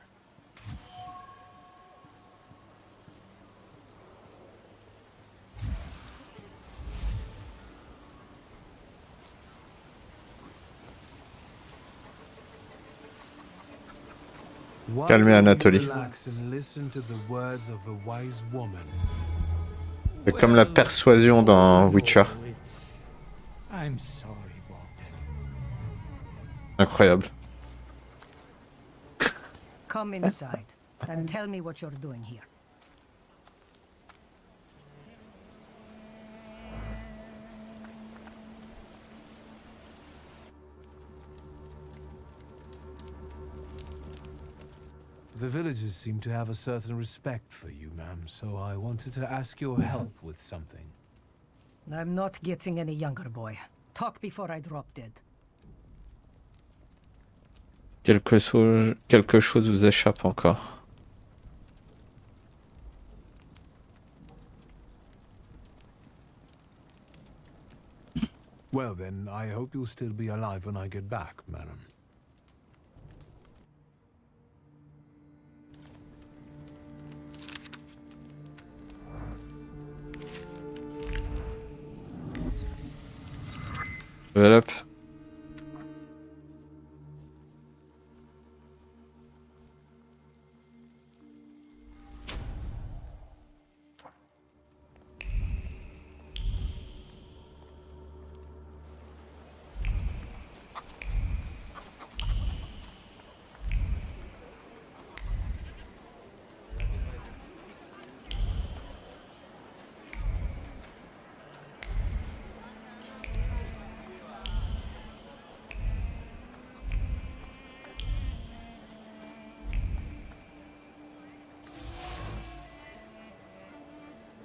Calmez Anatolie. C'est comme la persuasion dans Witcher. Incroyable. Come inside and tell me what you're doing here. The villagers seem to have a certain respect for you, ma'am, so I wanted to ask your help with something. I'm not getting any younger, boy. Talk before I drop dead. Quelque chose vous échappe encore. Well then, I hope you'll still be alive when I get back, madam. Develop.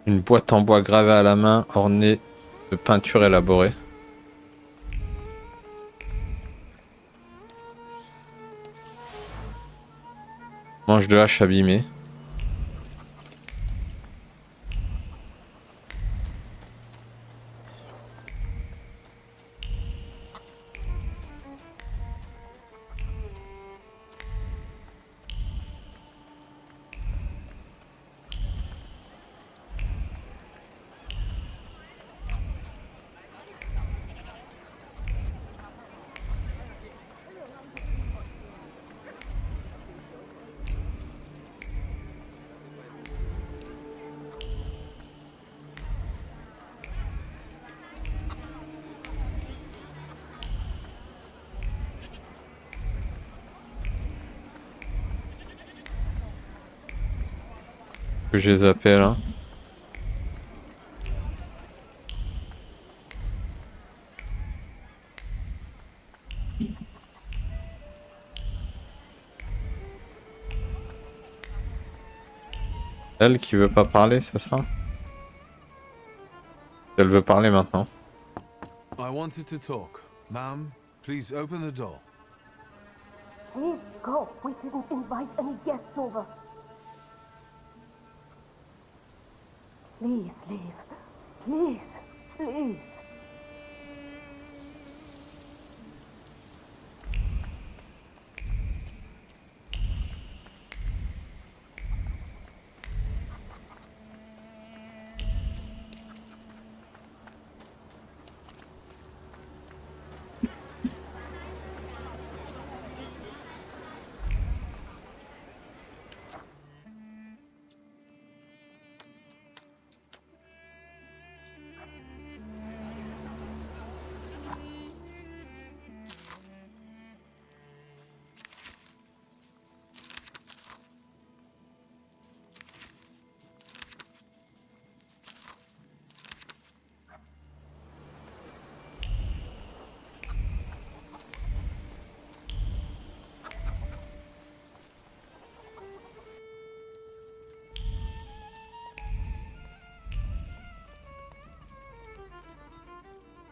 Une boîte en bois gravée à la main, ornée de peintures élaborées. Manche de hache abîmée. Que je les appelle. Hein. Elle qui veut pas parler, c'est ça? Elle veut parler maintenant. I wanted to talk. Ma'am, please open the door. Please go. We didn't invite any guests over. Please leave. Please, please.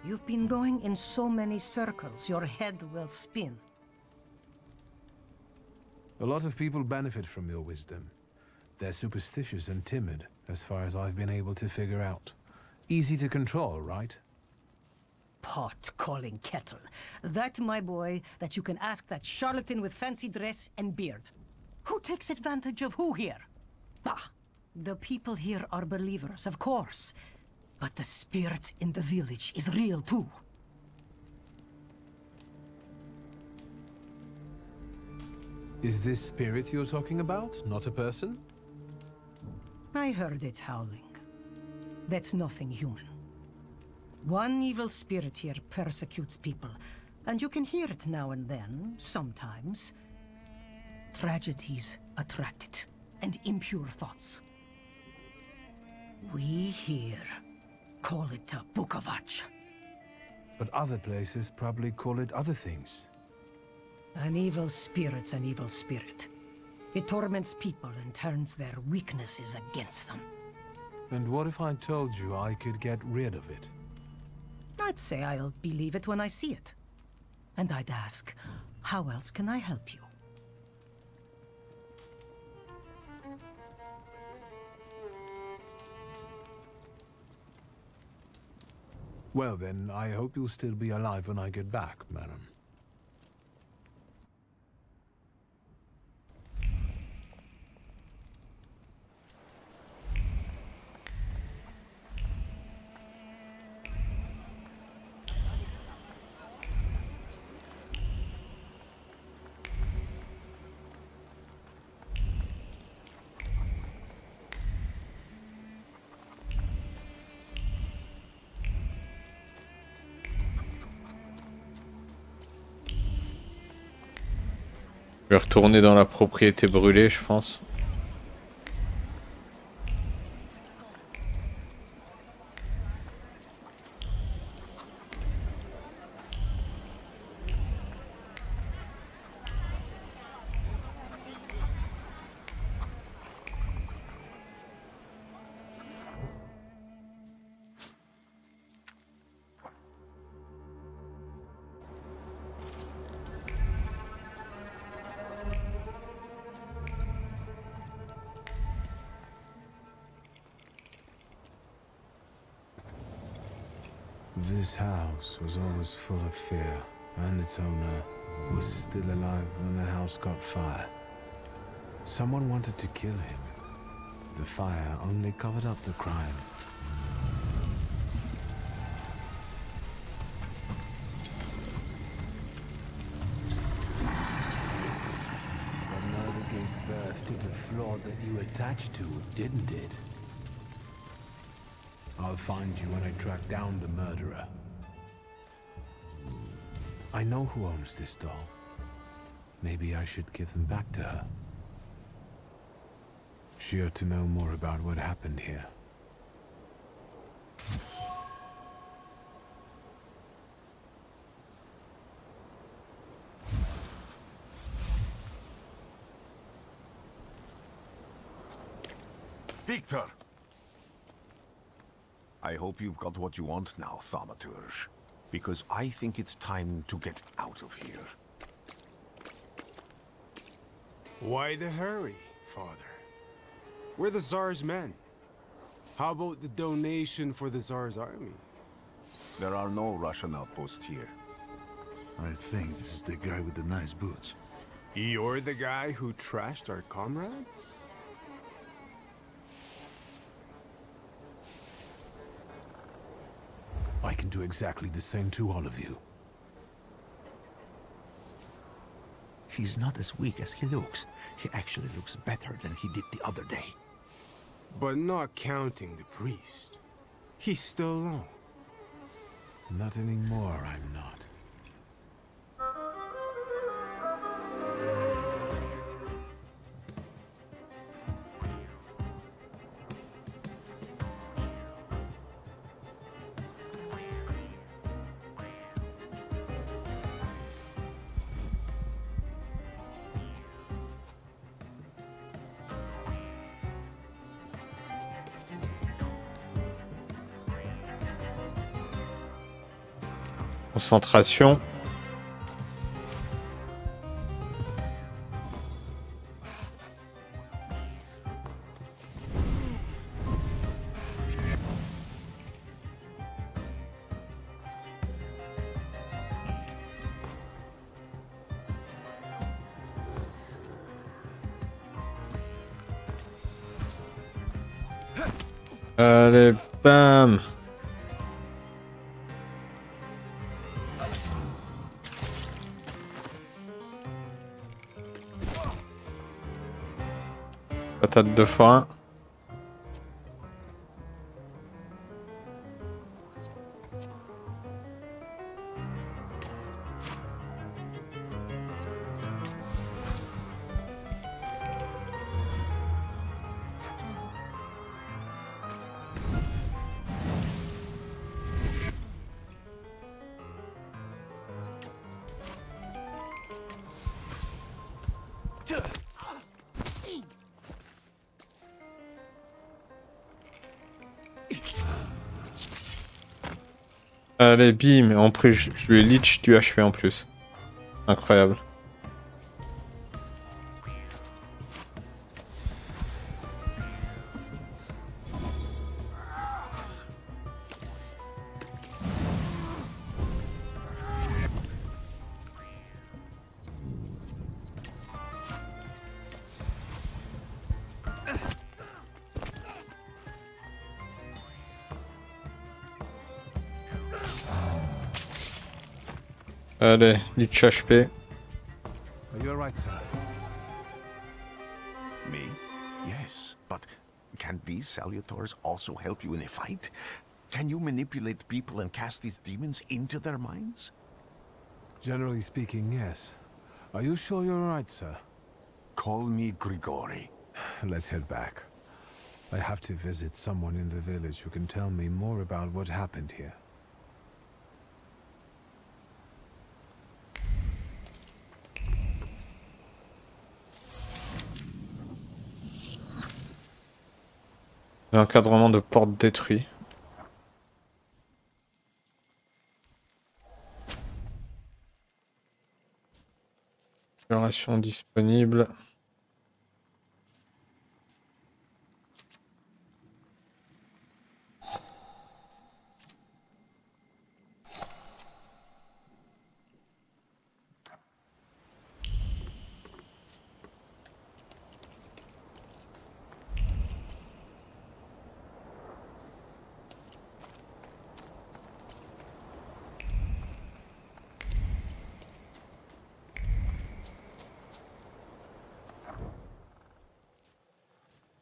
You've been going in so many circles, your head will spin. A lot of people benefit from your wisdom. They're superstitious and timid, as far as I've been able to figure out. Easy to control, right? Pot calling kettle. That, my boy, that you can ask that charlatan with fancy dress and beard. Who takes advantage of who here? Ah, the people here are believers, of course. But the spirit in the village is real too. Is this spirit you're talking about, not a person? I heard it howling. That's nothing human. One evil spirit here persecutes people, and you can hear it now and then, sometimes. Tragedies attract it, and impure thoughts. We here call it a Bukavac. But other places probably call it other things. An evil spirit's an evil spirit. It torments people and turns their weaknesses against them. And what if I told you I could get rid of it? I'd say I'll believe it when I see it. And I'd ask, how else can I help you? Well then, I hope you'll still be alive when I get back, madam. Je vais retourner dans la propriété brûlée, je pense. This house was always full of fear, and its owner was still alive when the house caught fire. Someone wanted to kill him. The fire only covered up the crime. The murder gave birth to the flaw that you attached to, didn't it? I'll find you when I track down the murderer. I know who owns this doll. Maybe I should give them back to her. She ought to know more about what happened here. Victor! I hope you've got what you want now, Thaumaturge. Because I think it's time to get out of here. Why the hurry, Father? We're the Tsar's men. How about the donation for the Tsar's army? There are no Russian outposts here. I think this is the guy with the nice boots. You're the guy who trashed our comrades? I can do exactly the same to all of you. He's not as weak as he looks. He actually looks better than he did the other day. But not counting the priest. He's still alone. Not anymore, I'm not. Concentration. Allez, bam! Patate de forain. Allez, bim, en plus je lui ai leech du HP en plus. Incroyable. Allez, leech HP. Are you alright, sir? Me? Yes, but can these salutors also help you in a fight? Can you manipulate people and cast these demons into their minds? Generally speaking, yes. Are you sure you're alright, sir? Call me Grigori. Let's head back. I have to visit someone in the village who can tell me more about what happened here. L'encadrement de porte détruit. Exploration disponible.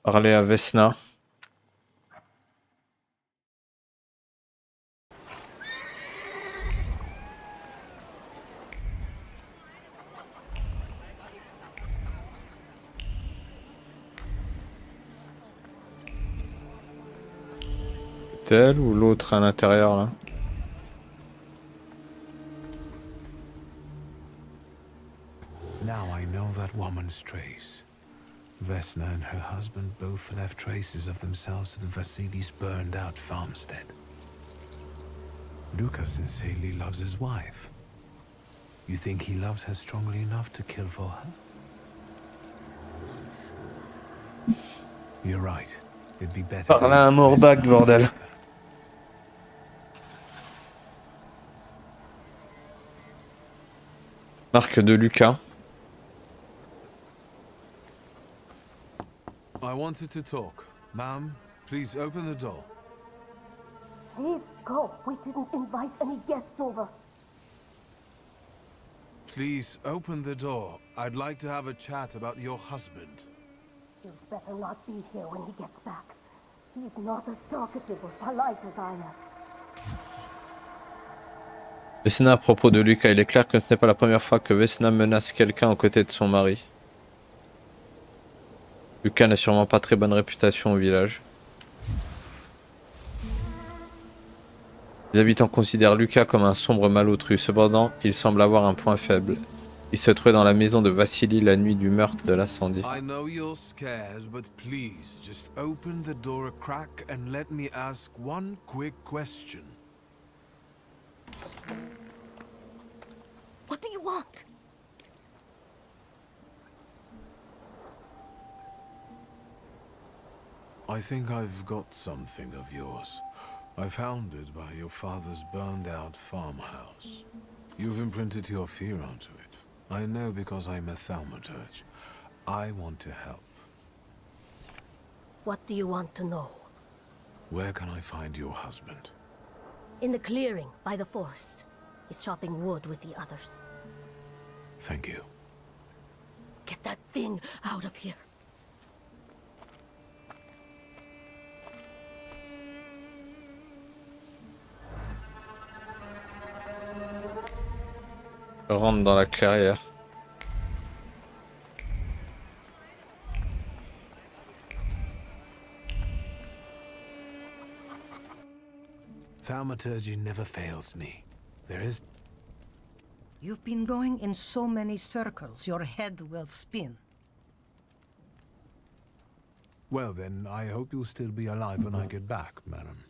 Parler à Vesna. C'est elle ou l'autre à l'intérieur là? Now I know that woman's trace. Vesna and her husband both left traces of themselves at Vasily's burned-out farmstead. Lucas sincerely loves his wife. You think he loves her strongly enough to kill for her? You're right. It'd be better. Parle à un Morbag, bordel. Marque de Lucas. I wanted to talk. Ma'am, please open the door. Please go. We didn't invite any guests over. Please open the door. I'd like to have a chat about your husband. You'd better not be here when he gets back. He's not as talkative or polite as I am. Vesna à propos de Lucas, il est clair que ce n'est pas la première fois que Vesna menace quelqu'un aux côtés de son mari. Lucas n'a sûrement pas très bonne réputation au village. Les habitants considèrent Lucas comme un sombre malotru, cependant il semble avoir un point faible. Il se trouvait dans la maison de Vassili la nuit du meurtre de l'incendie. I know you're scared, but please just open the door a crack and let me ask one quick question. you want? I think I've got something of yours. I found it by your father's burned-out farmhouse. You've imprinted your fear onto it. I know because I'm a Thaumaturge. I want to help. What do you want to know? Where can I find your husband? In the clearing, by the forest. He's chopping wood with the others. Thank you. Get that thing out of here. Je rentre dans la clairière. Thaumaturge never fails me. There is... You've been going in so many circles, your head will spin. Well then, I hope you'll still be alive when I get back, madam.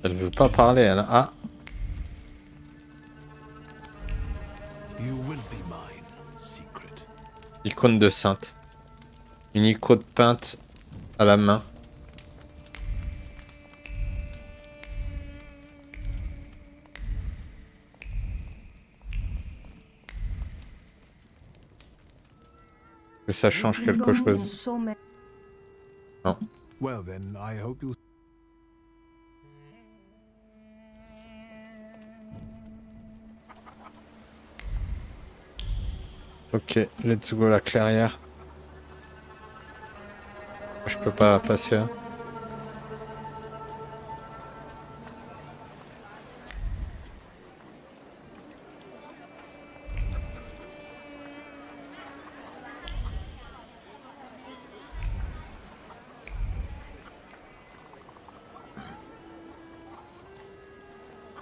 Elle veut pas parler, elle. Ah. You will be mine, secret. Icône de sainte. Une icône peinte à la main. Que ça change quelque chose. Non. Well then, I hope you'll... Ok, let's go la clairière. Je peux pas passer. Hein.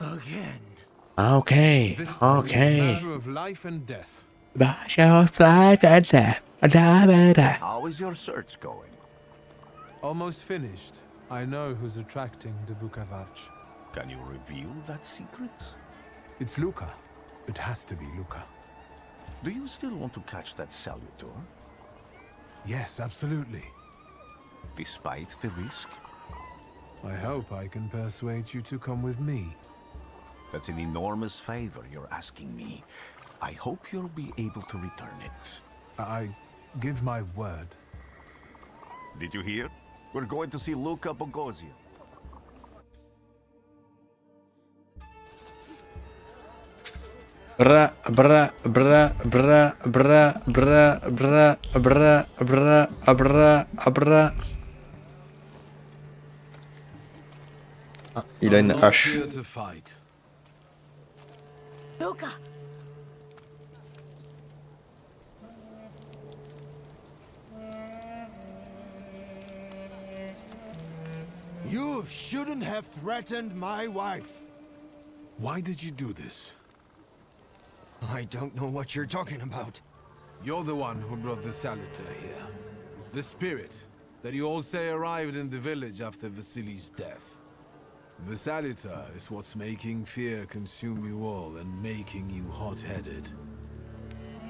Again. Okay, This time it's a okay. matter of life and death. How is your search going? Almost finished. I know who's attracting the Bukavach. Can you reveal that secret? It's Luca. It has to be Luca. Do you still want to catch that Salutor? Yes, absolutely. Despite the risk? I hope I can persuade you to come with me. That's an enormous favor you're asking me. I hope you'll be able to return it. I give my word. Did you hear? We're going to see Luca Bogosian. Bra, bra, bra, bra, bra, bra, bra, bra, bra, bra, bra. Ah, il a une hache. Luca! You shouldn't have threatened my wife. Why did you do this? I don't know what you're talking about. You're the one who brought the Salutor here. The spirit that you all say arrived in the village after Vasily's death. The Salutor is what's making fear consume you all and making you hot-headed.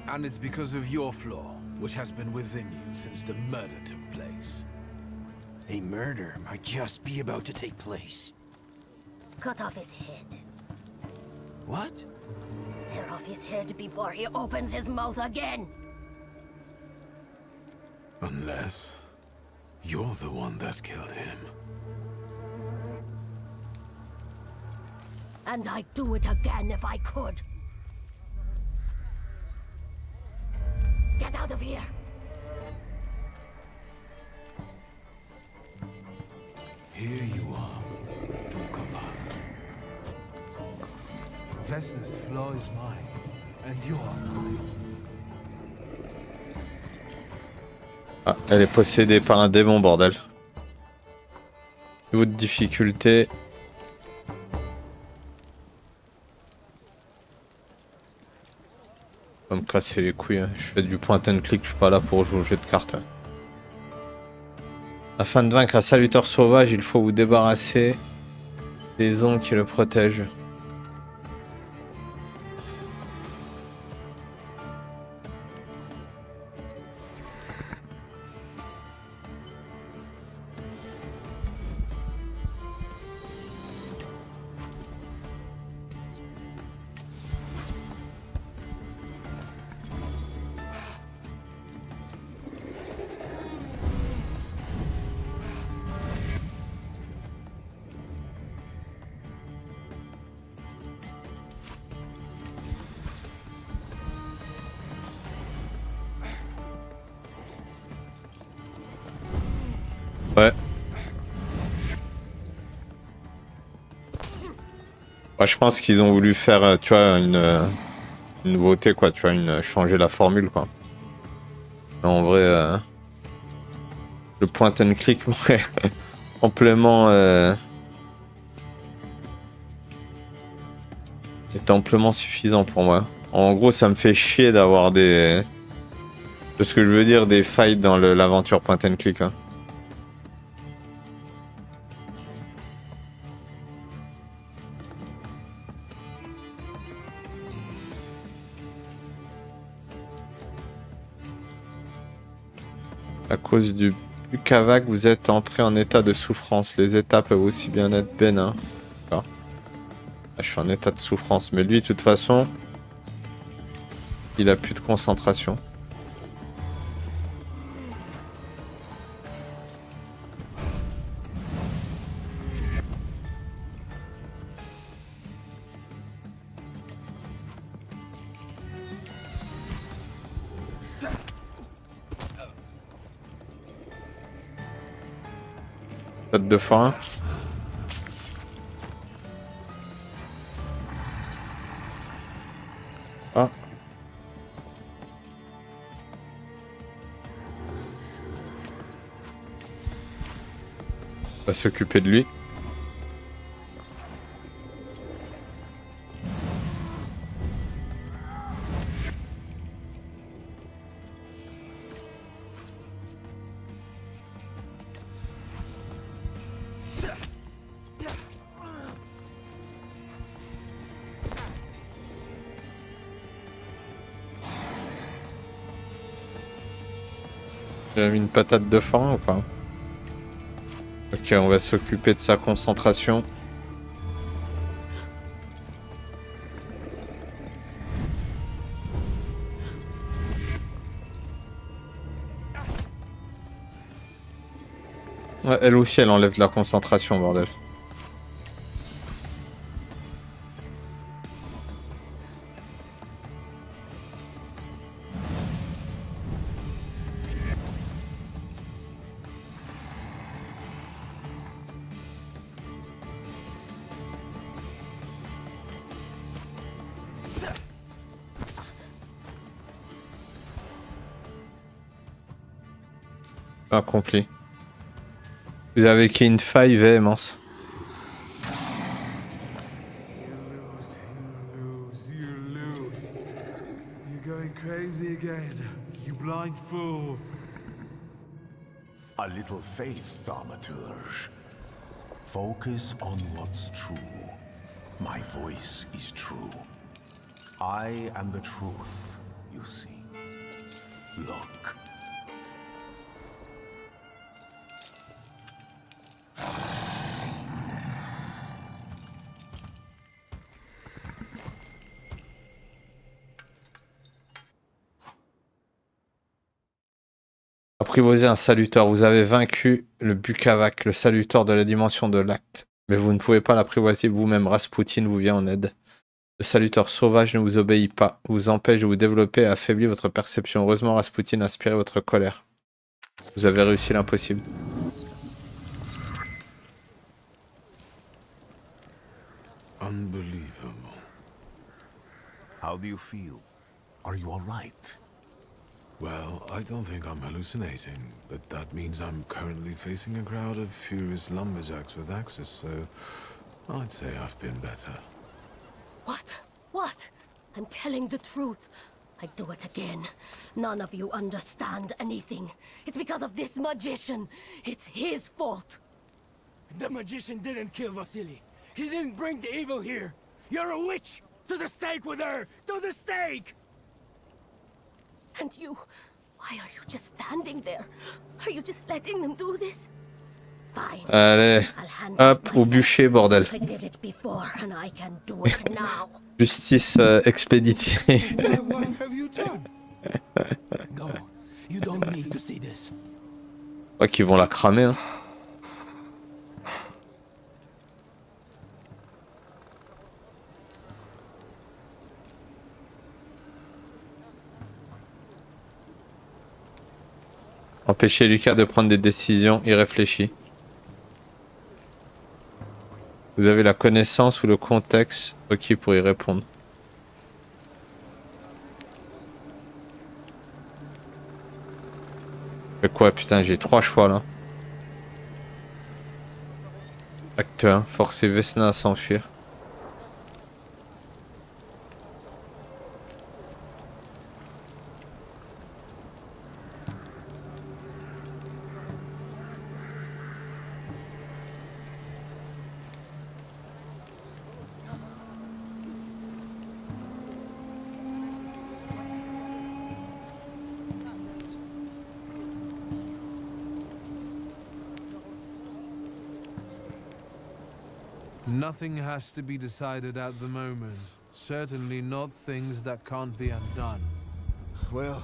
And it's because of your flaw, which has been within you since the murder took place. A murder might just be about to take place. Cut off his head. What? Tear off his head before he opens his mouth again. Unless you're the one that killed him. And I'd do it again if I could. Get out of here! Here you are, Bukavach. Vesna's flaw is mine, and you are mine. Ah, elle est possédée par un démon, bordel. Niveau de difficulté. Va me casser les couilles, hein. Je fais du point and click, je suis pas là pour jouer au jeu de cartes. Afin de vaincre un saluteur sauvage, il faut vous débarrasser Des ongles qui le protègent. Ouais. Ouais, je pense qu'ils ont voulu faire, tu vois, une nouveauté, quoi, tu vois, changer la formule, quoi. En vrai, le point and click m'aurait amplement, est amplement suffisant pour moi. En gros, ça me fait chier d'avoir des... C'est ce que je veux dire, des failles dans l'aventure point and click, hein. À cause du Bucavac, vous êtes entré en état de souffrance. Les états peuvent aussi bien être bénins. D'accord. Là, je suis en état de souffrance. Mais lui, de toute façon, il a plus de concentration. Tête de forain. Ah. On va s'occuper de lui. Il a mis une patate de forain ou pas? Ok, on va s'occuper de sa concentration. Ouais, elle aussi, elle enlève de la concentration, bordel. Accompli. Vous avez qui une faille immense. You're going crazy again, you blind fool. A little faith, Thaumaturge. Focus on what's true. My voice is true. I am the truth, you see. Look. Apprivoiser un saluteur. Vous avez vaincu le Bucavac, le saluteur de la dimension de l'acte. Mais vous ne pouvez pas l'apprivoiser vous-même. Rasputin vous vient en aide. Le saluteur sauvage ne vous obéit pas, vous empêche de vous développer et affaiblit votre perception. Heureusement, Rasputin a inspiré votre colère. Vous avez réussi l'impossible. Unbelievable. How do you feel? Are you all right? Well, I don't think I'm hallucinating, but that means I'm currently facing a crowd of furious lumberjacks with axes, so I'd say I've been better. What? What? I'm telling the truth. I do it again. None of you understand anything. It's because of this magician. It's his fault. The magician didn't kill Vasily. He didn't bring the evil here. You're a witch! To the stake with her! To the stake! And you... Why are you just standing there? Are you just letting them do this? Fine. Allez, hop, au bûcher, bordel. I did it before and I can do it now. Justice expédiée. What have you done? Go. You don't need to see this. Je crois qu'ils vont la cramer. Hein. Empêcher Lucas de prendre des décisions irréfléchies. Vous avez la connaissance ou le contexte requis pour y répondre. Mais quoi, putain, j'ai 3 choix là. Acte 1, forcer Vesna à s'enfuir. Nothing has to be decided at the moment. Certainly not things that can't be undone. Well,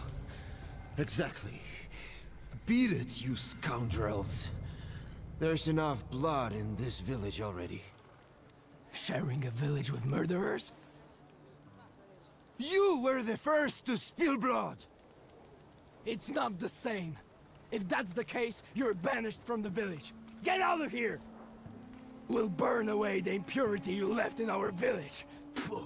exactly. Beat it, you scoundrels. There's enough blood in this village already. Sharing a village with murderers? You were the first to spill blood! It's not the same. If that's the case, you're banished from the village. Get out of here! We'll burn away the impurity you left in our village. Phew.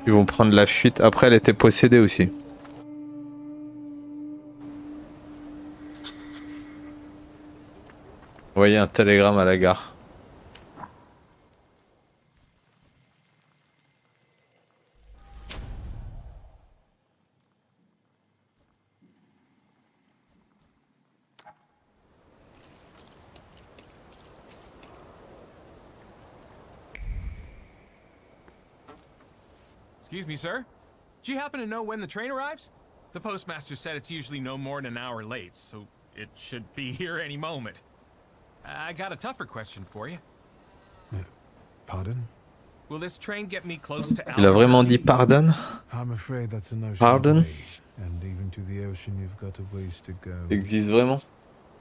Ils vont prendre la fuite. Après, elle était possédée aussi. Envoyez un télégramme à la gare. Excuse me, sir? Do you happen to know when the train arrives? The postmaster said it's usually no more than an hour late, so it should be here any moment. I got a tougher question for you. Pardon? Will this train get me close to Il a vraiment dit pardon? I'm afraid that's an ocean Pardon? away, and even to the ocean you've got a ways to go. Existe vraiment?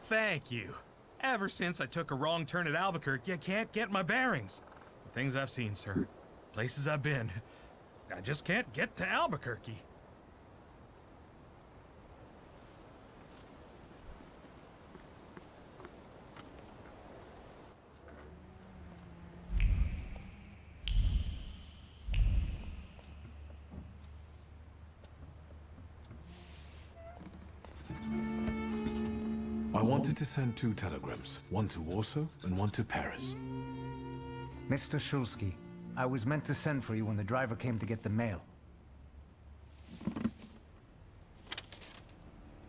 Thank you. Ever since I took a wrong turn at Albuquerque, I can't get my bearings. The things I've seen, sir. Places I've been. I just can't get to Albuquerque. I wanted to send 2 telegrams, one to Warsaw and one to Paris. Mr. Shulsky, I was meant to send for you when the driver came to get the mail.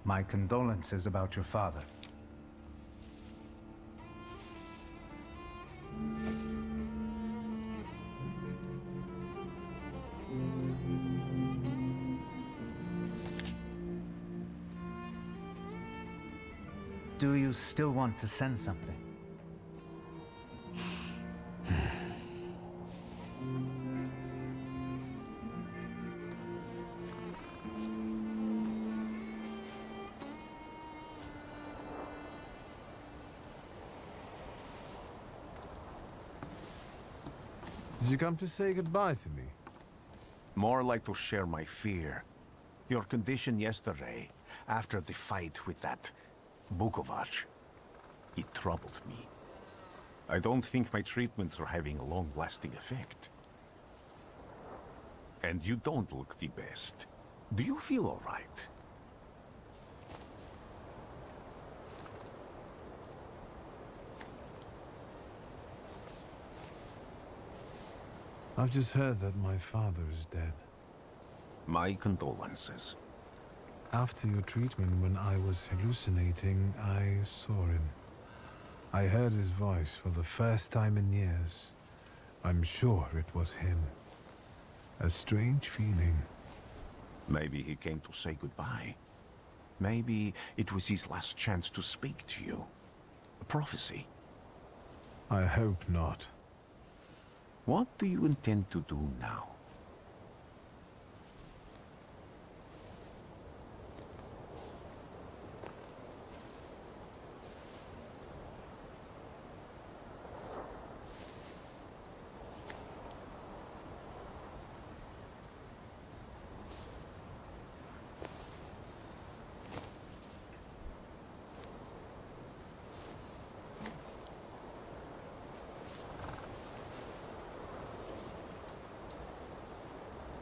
My condolences about your father. Do you still want to send something? Did you come to say goodbye to me? More like to share my fear. Your condition yesterday, after the fight with that Bukovac, it troubled me. I don't think my treatments are having a long-lasting effect. And you don't look the best. Do you feel all right? I've just heard that my father is dead. My condolences. After your treatment, when I was hallucinating, I saw him. I heard his voice for the first time in years. I'm sure it was him. A strange feeling. Maybe he came to say goodbye. Maybe it was his last chance to speak to you. A prophecy. I hope not. What do you intend to do now?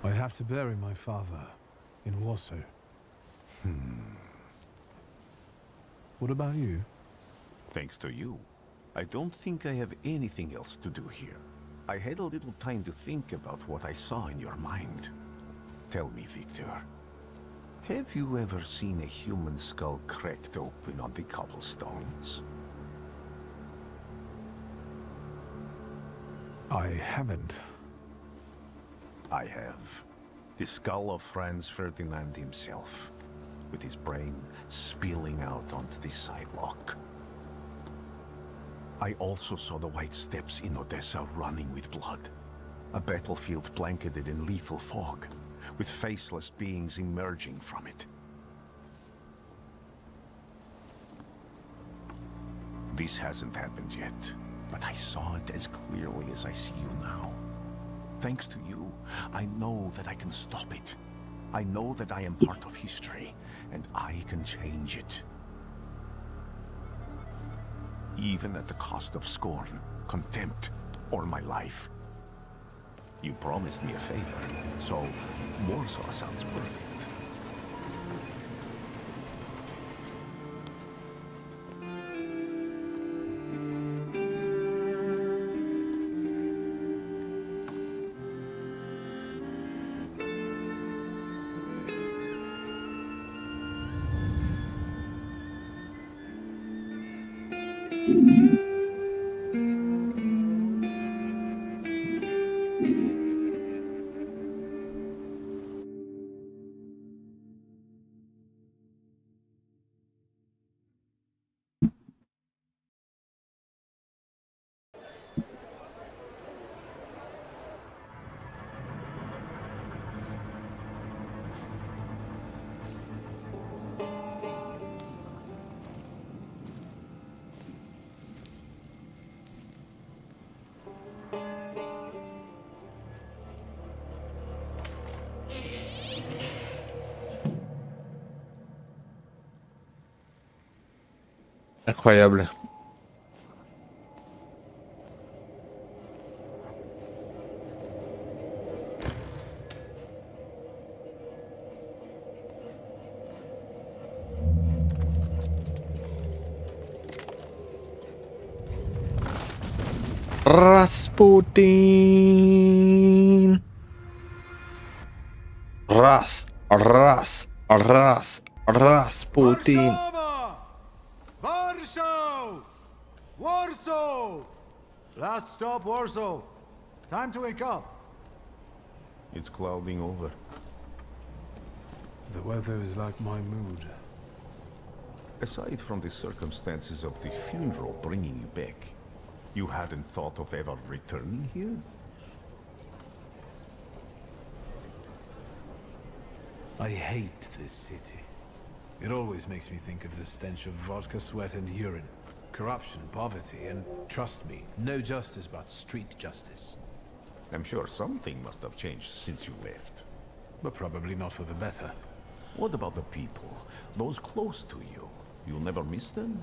I have to bury my father in Warsaw. What about you? Thanks to you, I don't think I have anything else to do here. I had a little time to think about what I saw in your mind. Tell me, Victor, have you ever seen a human skull cracked open on the cobblestones? I haven't. I have. The skull of Franz Ferdinand himself, with his brain spilling out onto the sidewalk. I also saw the white steps in Odessa running with blood. A battlefield blanketed in lethal fog, with faceless beings emerging from it. This hasn't happened yet, but I saw it as clearly as I see you now. Thanks to you, I know that I can stop it. I know that I am part of history, and I can change it. Even at the cost of scorn, contempt, or my life. You promised me a favor, so Warsaw sounds perfect. Incroyable. Rasputin. Rasputin. Warsaw! Warsaw! Last stop, Warsaw. Time to wake up. It's clouding over. The weather is like my mood. Aside from the circumstances of the funeral bringing you back, you hadn't thought of ever returning here? I hate this city. It always makes me think of the stench of vodka, sweat, and urine. Corruption, poverty, and trust me, no justice but street justice. I'm sure something must have changed since you left. But probably not for the better. What about the people? Those close to you? You'll never miss them?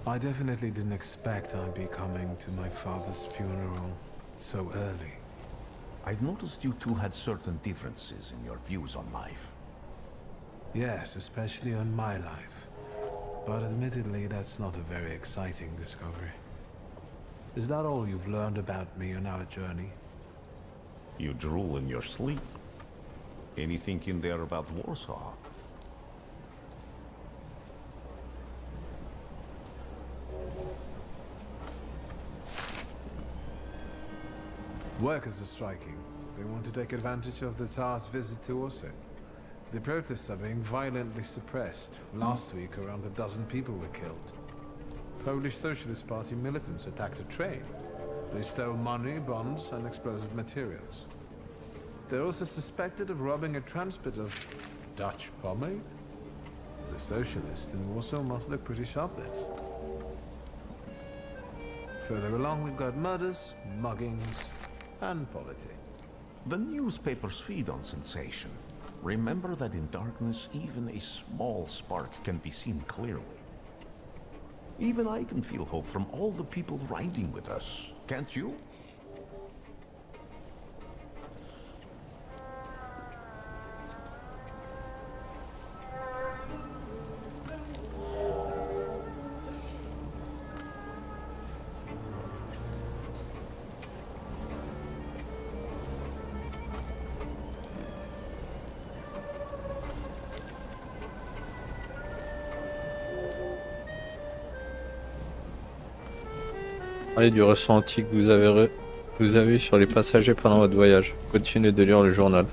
I definitely didn't expect I'd be coming to my father's funeral so early. I've noticed you two had certain differences in your views on life. Yes, especially on my life. But admittedly, that's not a very exciting discovery. Is that all you've learned about me on our journey? You drool in your sleep. Anything in there about Warsaw? Workers are striking. They want to take advantage of the Tsar's visit to Warsaw. The protests are being violently suppressed. Last week, around a dozen people were killed. Polish Socialist Party militants attacked a train. They stole money, bonds, and explosive materials. They're also suspected of robbing a transport of Dutch pomade. The socialists in Warsaw must look pretty sharp then. Further along, we've got murders, muggings, and politics. The newspapers feed on sensation. Remember that in darkness, even a small spark can be seen clearly. Even I can feel hope from all the people riding with us, can't you? Parlez du ressenti que vous avez eu sur les passagers pendant votre voyage. Continuez de lire le journal.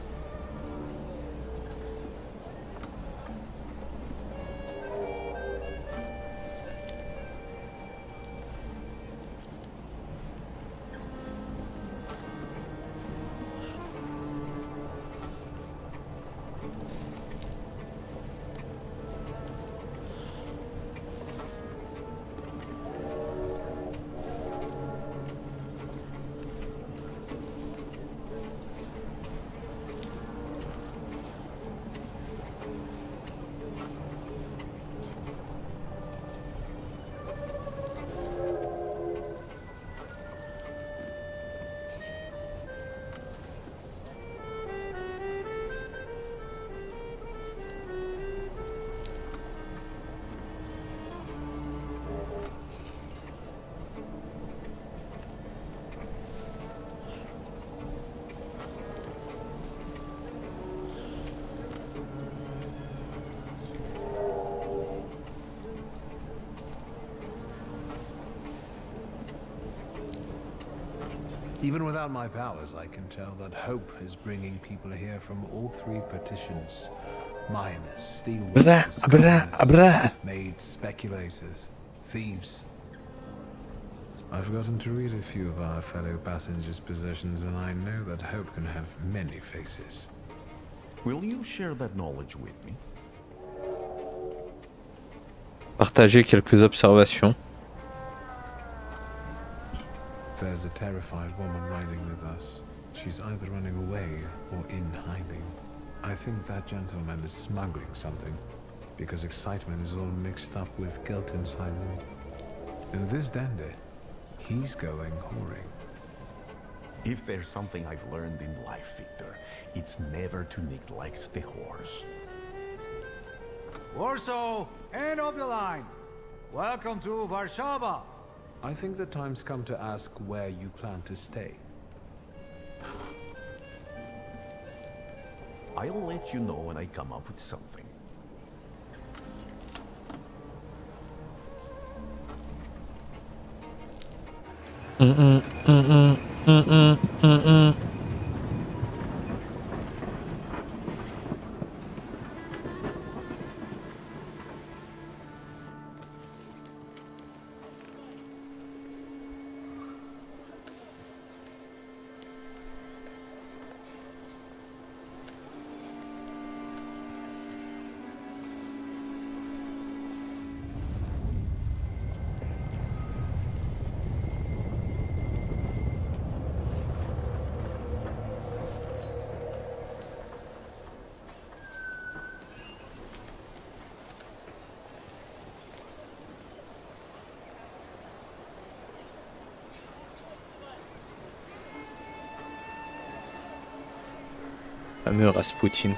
Even without my powers, I can tell that hope is bringing people here from all three petitions. Miners, steelworkers, maids, speculators, thieves. I've gotten to read a few of our fellow passengers' possessions, and I know that hope can have many faces. Will you share that knowledge with me? Partagez quelques observations. There's a terrified woman riding with us. She's either running away or in hiding. I think that gentleman is smuggling something, because excitement is all mixed up with guilt inside me. And this dandy, he's going whoring. If there's something I've learned in life, Victor, it's never to neglect the horse. Warsaw, end of the line. Welcome to Warszawa. I think the time's come to ask where you plan to stay. I'll let you know when I come up with something. Fameux Rasputin.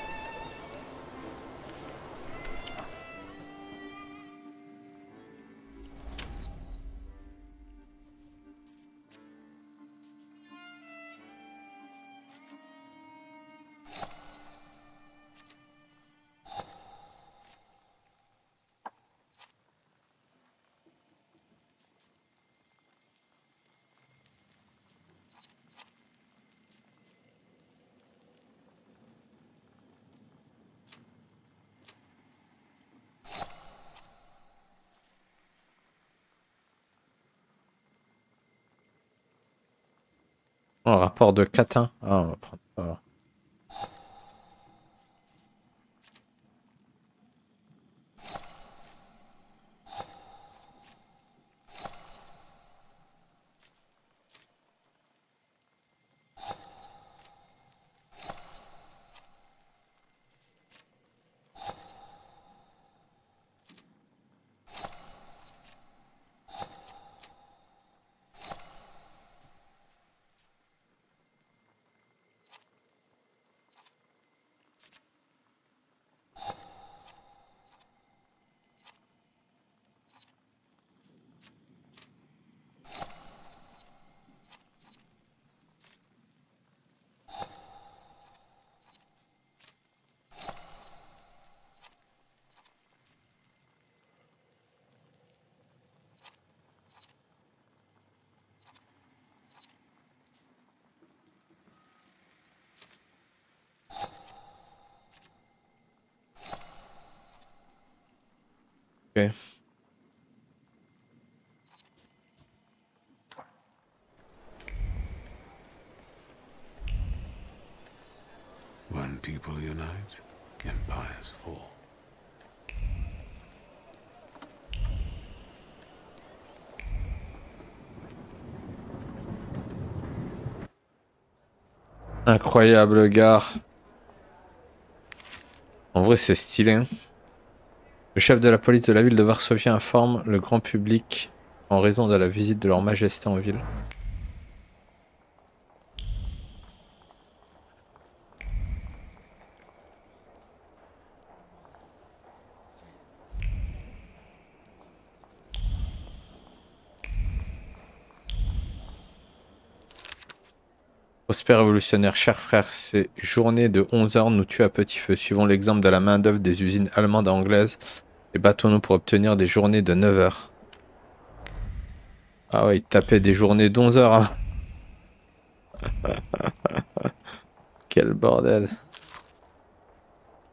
Oh, un rapport de catin. Ah, on va prendre ça. Ok. When people unite, empires fall. Incroyable gare. En vrai, c'est stylé. Hein. Le chef de la police de la ville de Varsovie informe le grand public en raison de la visite de leur majesté en ville. Prospère révolutionnaire, chers frères, ces journées de 11 heures nous tuent à petit feu. Suivons l'exemple de la main-d'œuvre des usines allemandes et anglaises et battons-nous pour obtenir des journées de 9 heures. Ah ouais, ils tapaient des journées d'11 heures. Hein. Quel bordel.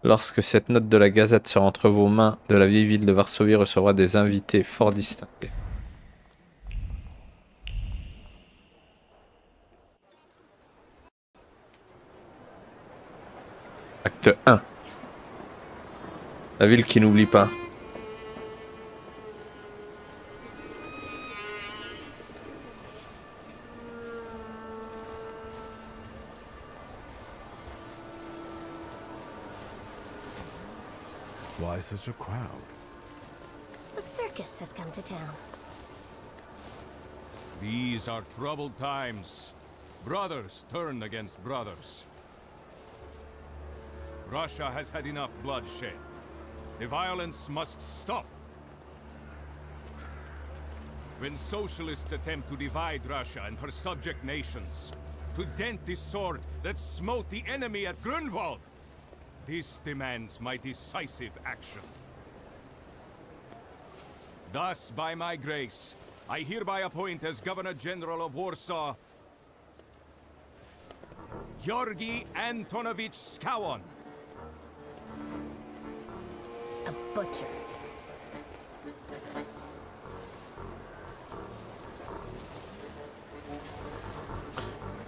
Lorsque cette note de la Gazette sera entre vos mains, de la vieille ville de Varsovie recevra des invités fort distingués. Acte 1. La ville qui n'oublie pas. Why such a crowd? The circus has come to town. These are troubled times. Brothers turn against brothers. Russia has had enough bloodshed. The violence must stop. When socialists attempt to divide Russia and her subject nations, to dent the sword that smote the enemy at Grunwald, this demands my decisive action. Thus, by my grace, I hereby appoint as Governor General of Warsaw, Georgi Antonovich Skowon. A butcher.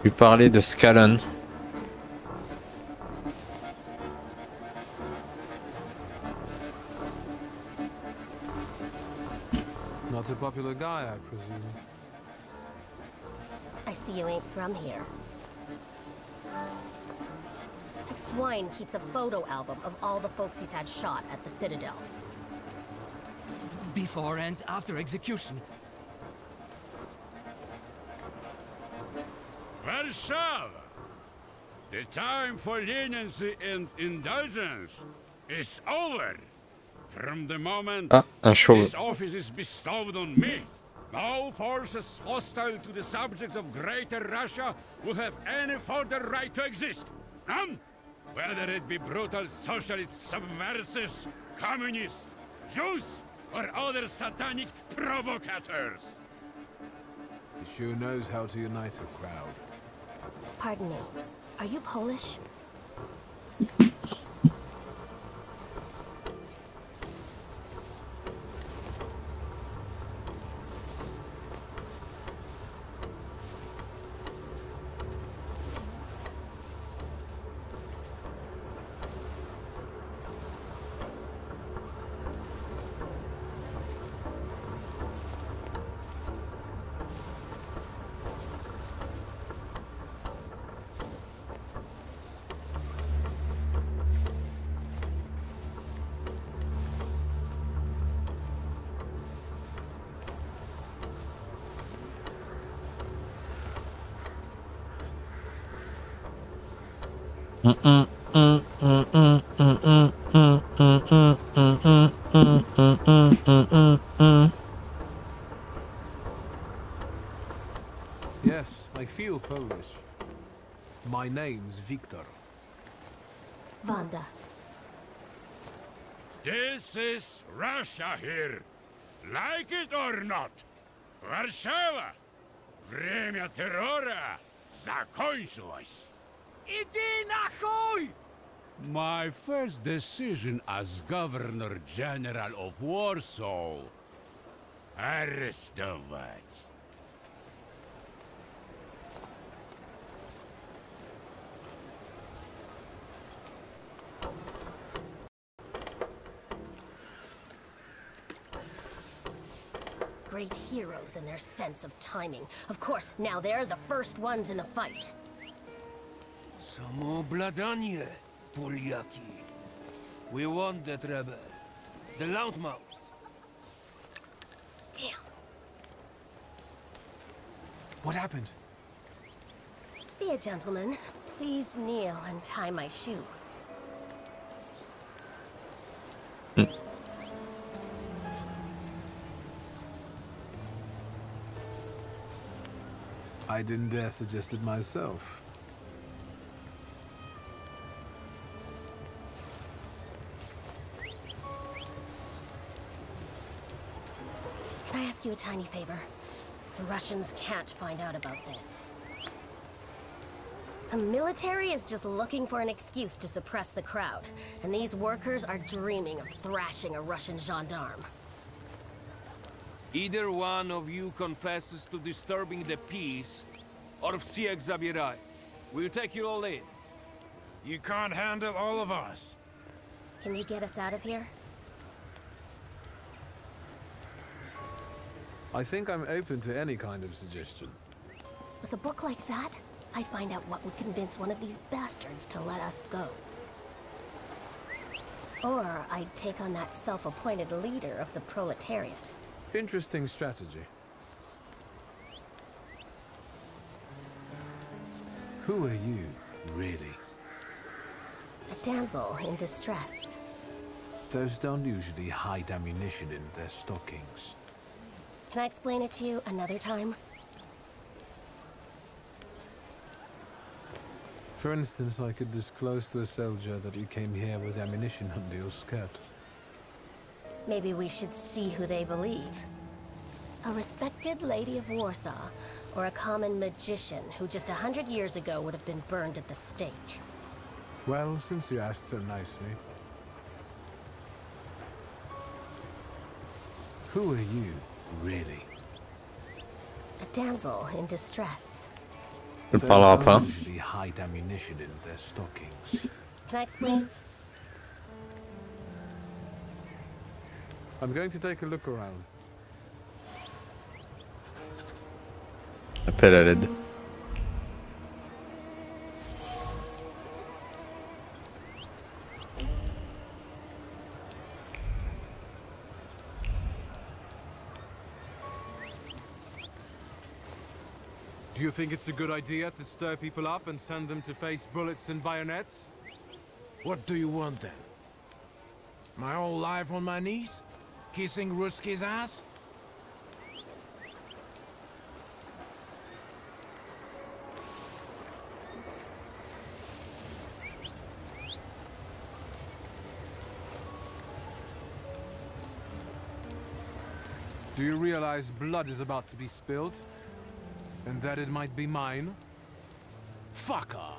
Lui parler de Scallon. Not a popular guy, I presume. I see you ain't from here. That swine keeps a photo album of all the folks he's had shot at the Citadel. Before and after execution. Warsaw! The time for leniency and indulgence is over. From the moment this office is bestowed on me, no forces hostile to the subjects of Greater Russia will have any further right to exist. None? Whether it be brutal socialist subversives, communists, Jews, or other satanic provocators. He sure knows how to unite a crowd. Pardon me, are you Polish? Yes, I feel Polish. My name's Victor. Wanda. This is Russia here. Like it or not. Warszawa. Время террора закончилось. Иди нахуй! My first decision as Governor General of Warsaw. Arrestować. Great heroes in their sense of timing. Of course, now they're the first ones in the fight. Samoobladanie, Polyaki. We want that rebel. The loudmouth. Damn. What happened? Be a gentleman. Please kneel and tie my shoe. I didn't dare suggest it myself. Can I ask you a tiny favor? The Russians can't find out about this. The military is just looking for an excuse to suppress the crowd, and these workers are dreaming of thrashing a Russian gendarme. Either one of you confesses to disturbing the peace, or всех забирай. We'll take you all in. You can't handle all of us. Can you get us out of here? I think I'm open to any kind of suggestion. With a book like that, I'd find out what would convince one of these bastards to let us go. Or I'd take on that self-appointed leader of the proletariat. Interesting strategy. Who are you, really? A damsel in distress. Those don't usually hide ammunition in their stockings. Can I explain it to you another time? For instance, I could disclose to a soldier that you came here with ammunition under your skirt. Maybe we should see who they believe. A respected lady of Warsaw, or a common magician who just 100 years ago would have been burned at the stake. Well, since you asked so nicely. Who are you, really? A damsel in distress. Those don't usually hide ammunition in their stockings. Can I explain? I'm going to take a look around. Appel à l'aide. Do you think it's a good idea to stir people up and send them to face bullets and bayonets? What do you want then? My whole life on my knees? Kissing Ruski's ass? Do you realize blood is about to be spilled? And that it might be mine? Fuck off!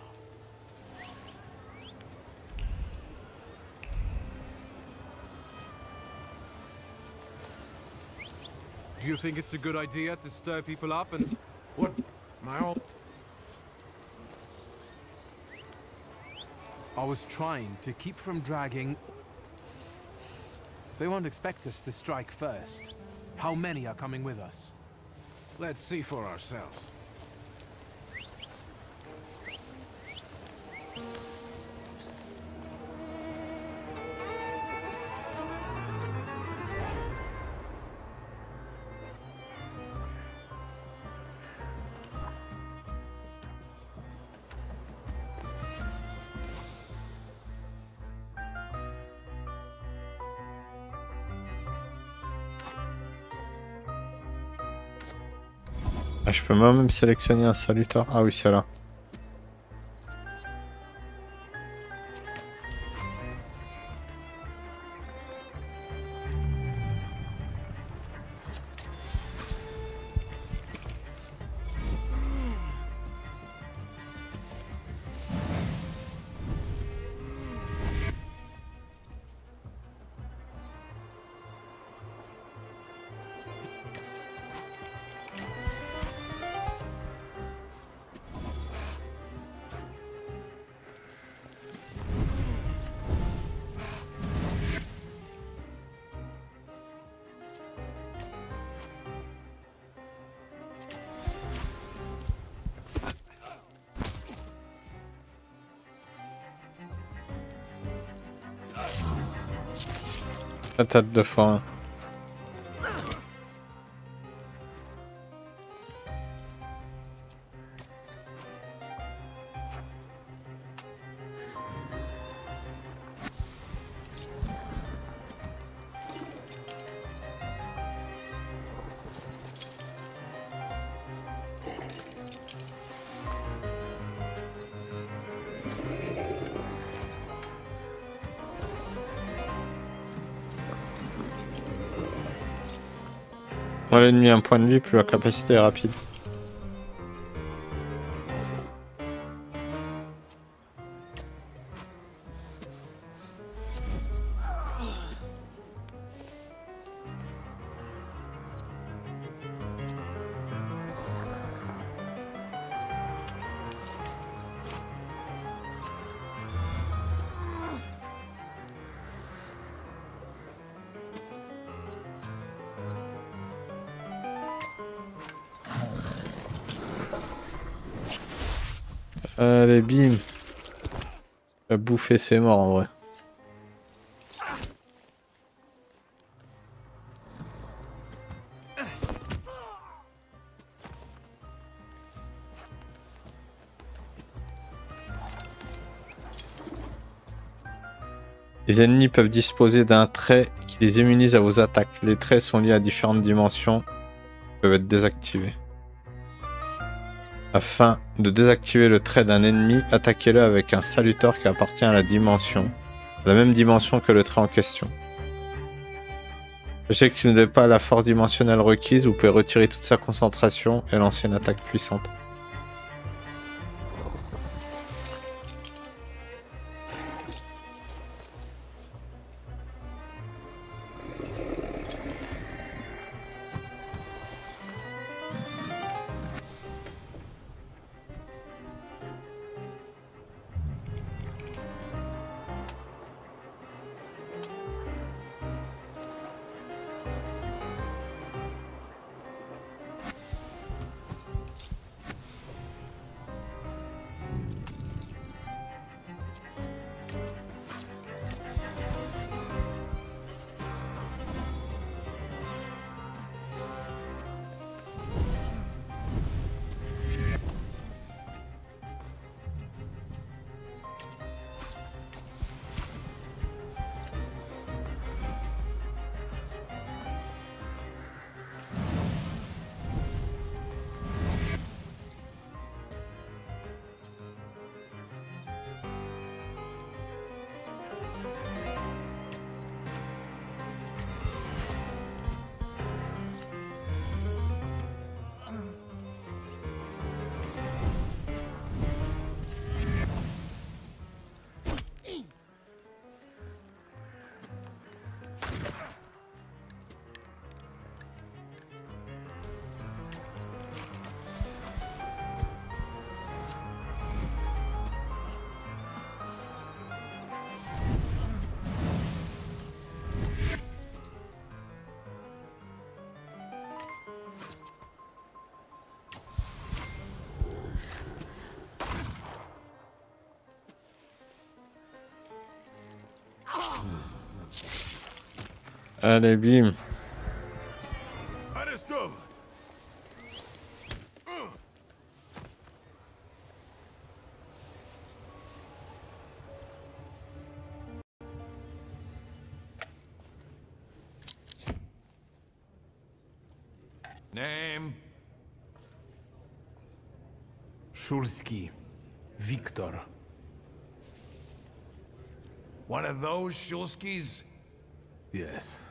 Do you think it's a good idea to stir people up and... What? My own... I was trying to keep from dragging... They won't expect us to strike first. How many are coming with us? Let's see for ourselves. Ah, je peux moi-même sélectionner un saluteur. Ah oui, c'est là. Patate de forain. Moins l'ennemi a un point de vie, plus la capacité est rapide. Allez, bim. La bouffer, c'est mort en vrai. Les ennemis peuvent disposer d'un trait qui les immunise à vos attaques. Les traits sont liés à différentes dimensions, peuvent être désactivés. Afin de désactiver le trait d'un ennemi, attaquez-le avec un saluteur qui appartient à la même dimension que le trait en question. Sachez que si vous n'avez pas la force dimensionnelle requise, vous pouvez retirer toute sa concentration et lancer une attaque puissante. Allez, bim. Name? Shulsky. Victor. One of those Shulskis? Yes.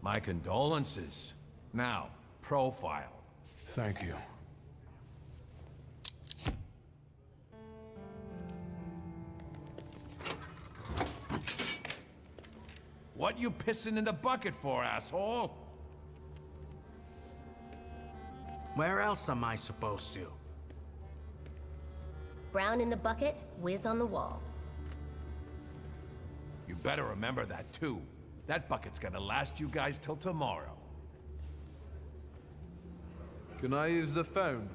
My condolences. Now, profile. Thank you. What you pissing in the bucket for, asshole? Where else am I supposed to? Brown in the bucket, whiz on the wall. You better remember that, too. That bucket's gonna last you guys till tomorrow. Can I use the phone?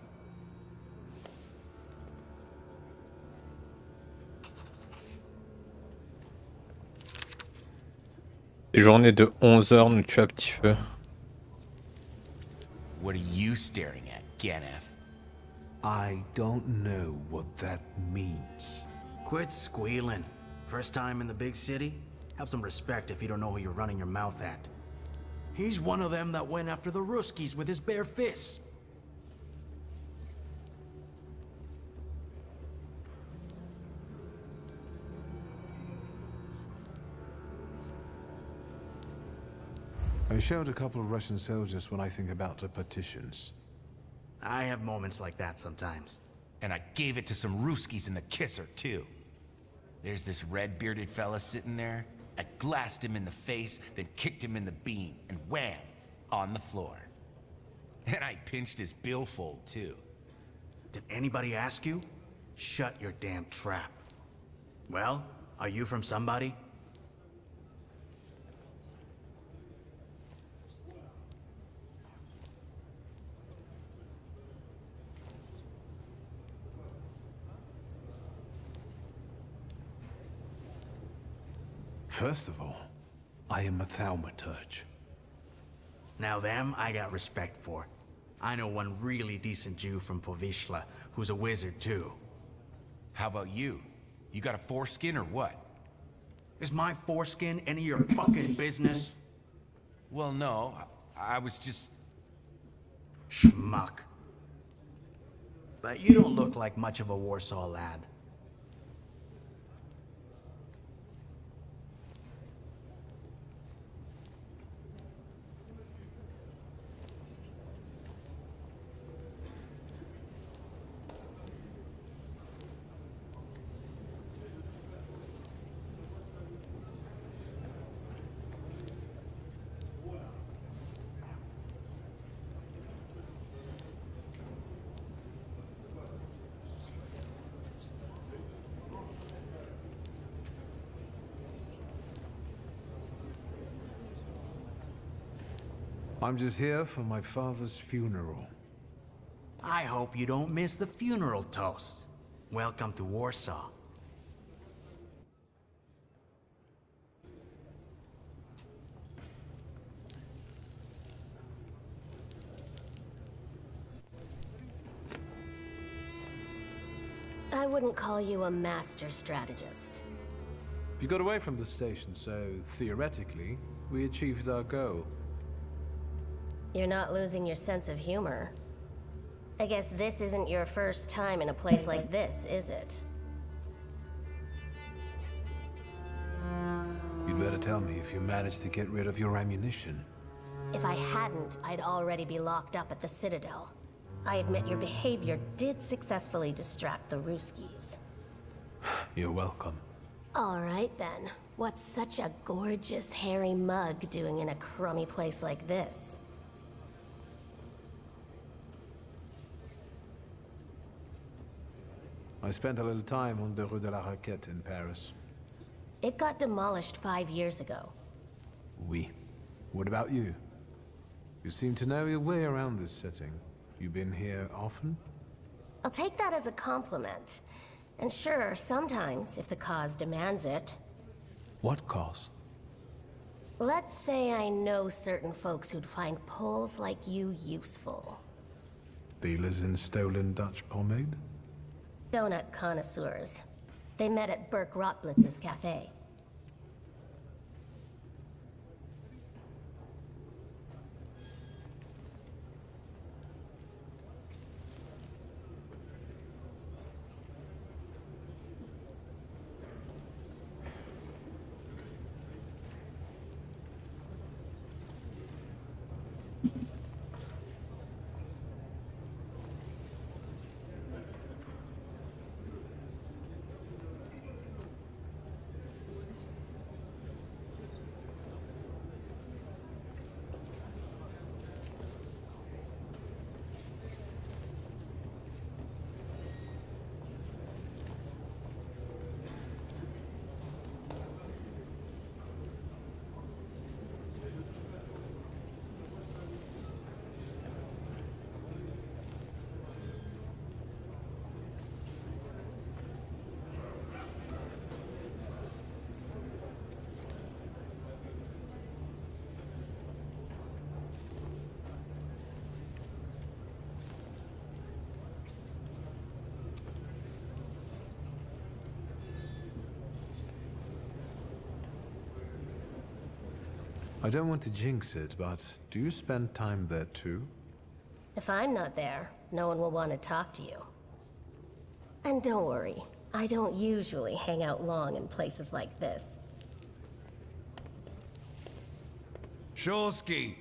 Les journées de 11 heures nous tuent à petit feu. What are you staring at, Ganef? I don't know what that means. Quit squealing. First time in the big city? Have some respect if you don't know who you're running your mouth at. He's one of them that went after the Ruskies with his bare fists. I showed a couple of Russian soldiers when I think about the petitions. I have moments like that sometimes. And I gave it to some Ruskies in the kisser, too. There's this red-bearded fella sitting there. I glassed him in the face, then kicked him in the bean, and wham! On the floor. And I pinched his billfold, too. Did anybody ask you? Shut your damn trap. Well, are you from somebody? First of all, I am a Thaumaturge. Now them, I got respect for. I know one really decent Jew from Povishla, who's a wizard too. How about you? You got a foreskin or what? Is my foreskin any of your fucking business? Well, no. I was just... Schmuck. But you don't look like much of a Warsaw lad. I'm just here for my father's funeral. I hope you don't miss the funeral toasts. Welcome to Warsaw. I wouldn't call you a master strategist. You got away from the station, so theoretically, we achieved our goal. You're not losing your sense of humor. I guess this isn't your first time in a place like this, is it? You'd better tell me if you managed to get rid of your ammunition. If I hadn't, I'd already be locked up at the Citadel. I admit your behavior did successfully distract the Ruskies. You're welcome. All right then. What's such a gorgeous, hairy mug doing in a crummy place like this? I spent a little time on the Rue de la Raquette in Paris. It got demolished 5 years ago. Oui. What about you? You seem to know your way around this setting. You been here often? I'll take that as a compliment. And sure, sometimes, if the cause demands it. What cause? Let's say I know certain folks who'd find poles like you useful. Dealers in stolen Dutch pomade? Donut connoisseurs. They met at Burke Rotblitz's cafe. I don't want to jinx it, but do you spend time there too? If I'm not there, no one will want to talk to you. And don't worry, I don't usually hang out long in places like this. Shulsky!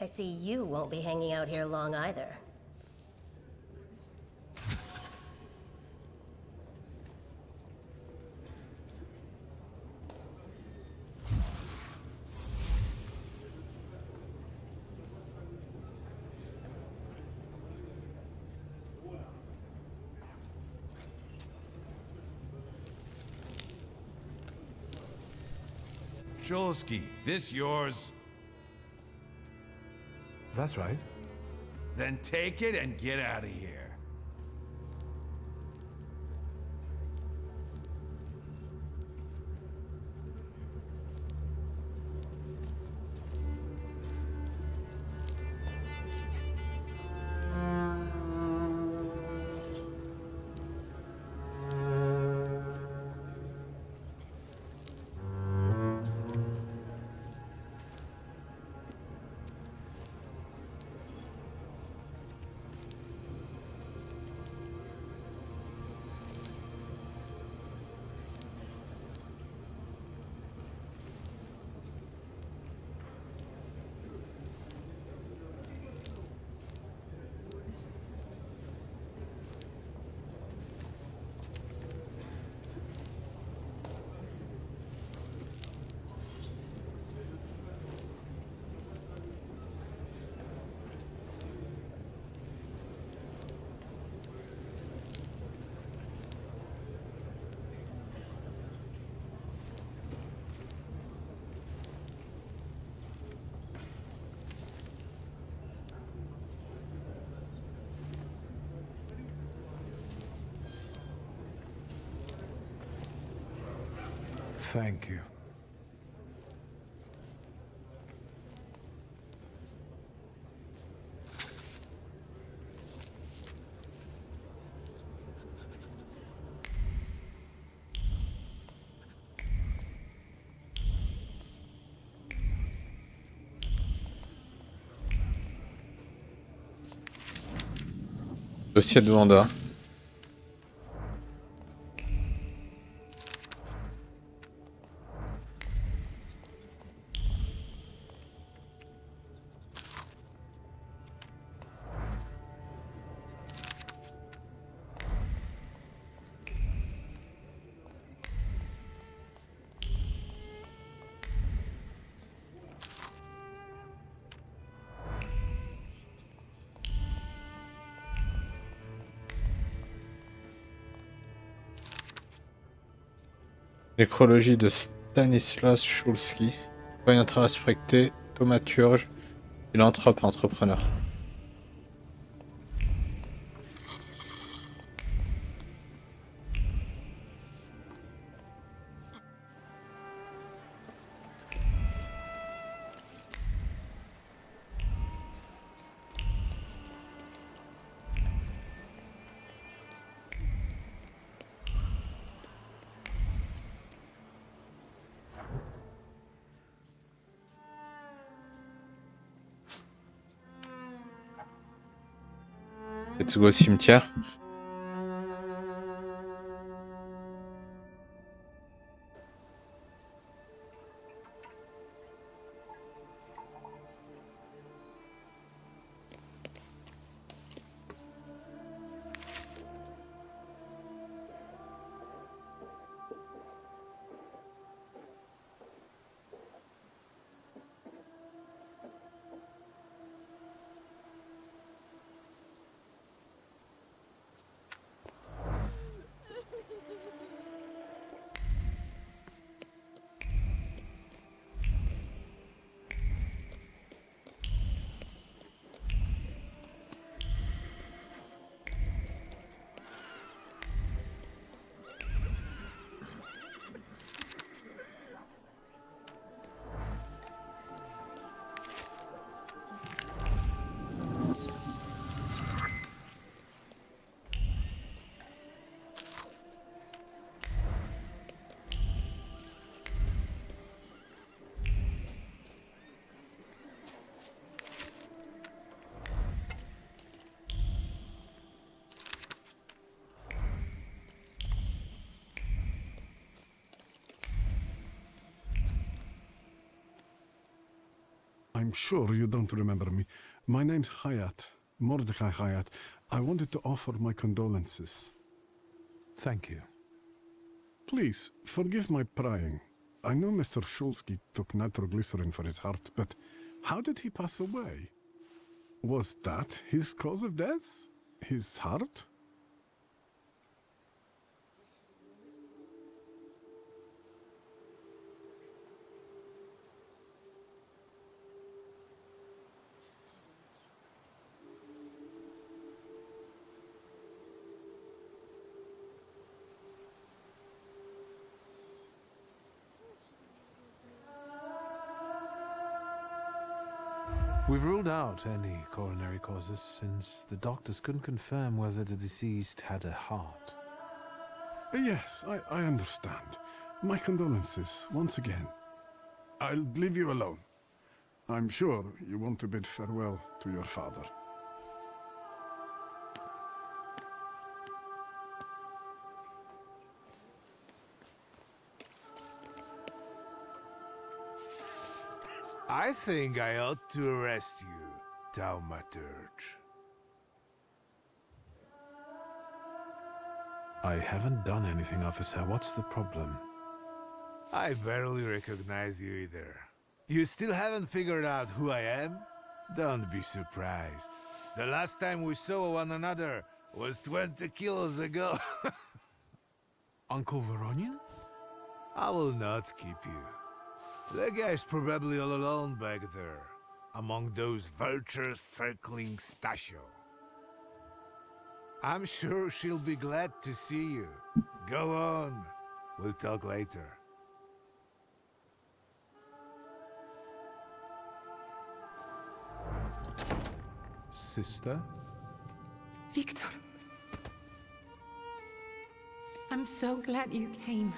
I see you won't be hanging out here long either. Shulsky, this yours? That's right. Then take it and get out of here. Thank you. Dossier de Wanda. Nécrologie de Stanislas Shulsky. Voyant très respecté, Thaumaturge, philanthrope entrepreneur. Let's go au cimetière. I'm sure you don't remember me. My name's Hayat, Mordecai Hayat. I wanted to offer my condolences. Thank you. Please, forgive my prying. I know Mr. Shulsky took nitroglycerin for his heart, but how did he pass away? Was that his cause of death? His heart? We've ruled out any coronary causes since the doctors couldn't confirm whether the deceased had a heart. Yes, I understand. My condolences, once again. I'll leave you alone. I'm sure you want to bid farewell to your father. I think I ought to arrest you, Thaumaturge. I haven't done anything, officer. What's the problem? I barely recognize you either. You still haven't figured out who I am? Don't be surprised. The last time we saw one another was 20 kilos ago. Uncle Veronian? I will not keep you. The guy's probably all alone back there, among those vultures circling Stasio. I'm sure she'll be glad to see you. Go on. We'll talk later. Sister? Victor. I'm so glad you came.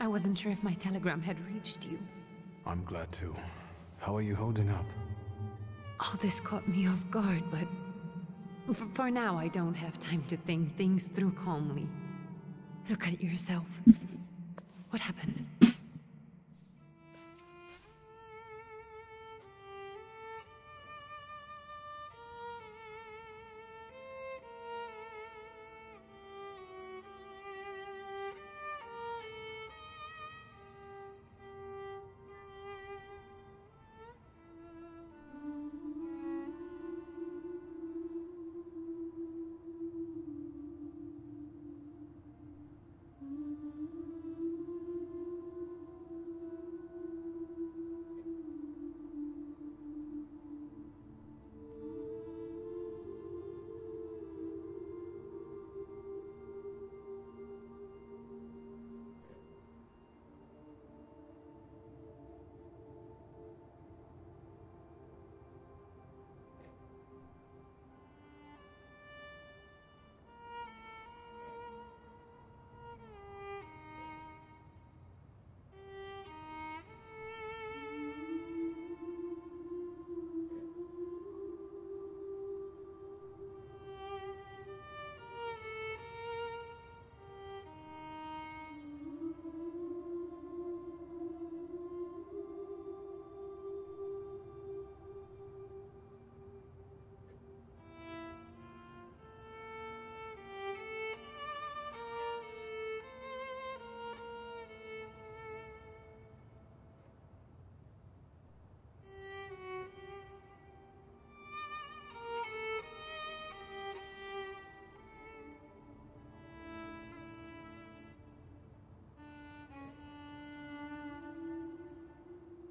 I wasn't sure if my telegram had reached you. I'm glad too. How are you holding up? All this caught me off guard, but for now I don't have time to think things through calmly. Look at yourself. What happened?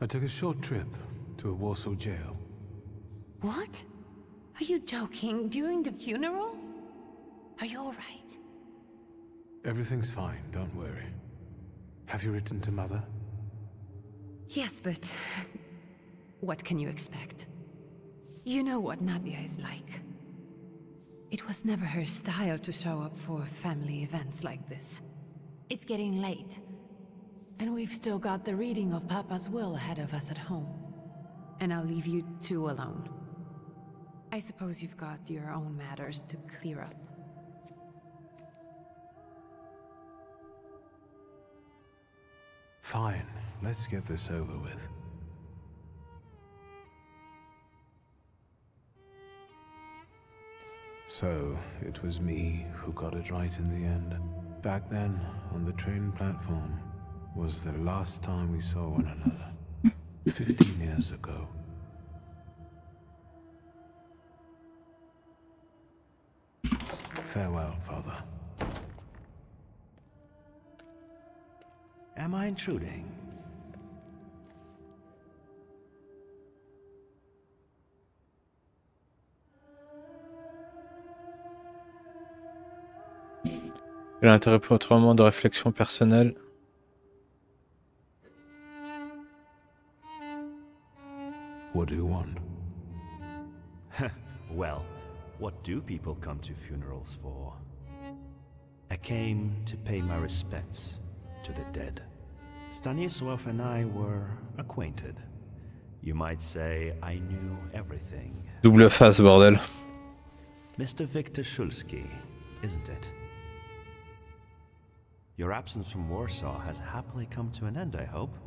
I took a short trip to a Warsaw jail. What? Are you joking? During the funeral? Are you all right? Everything's fine, don't worry. Have you written to Mother? Yes, but what can you expect? You know what Nadia is like. It was never her style to show up for family events like this. It's getting late, and we've still got the reading of Papa's will ahead of us at home. And I'll leave you two alone. I suppose you've got your own matters to clear up. Fine, let's get this over with. So, it was me who got it right in the end. Back then, on the train platform, was the last time we saw one another. 15 years ago. Farewell, Father. Am I intruding? Quel intérêt pour votre moment de réflexion personnelle? What do you want? Well, what do people come to funerals for? I came to pay my respects to the dead. Stanisław and I were acquainted. You might say I knew everything. Double face, bordel. Mr. Victor Szulski, isn't it? Your absence from Warsaw has happily come to an end, I hope.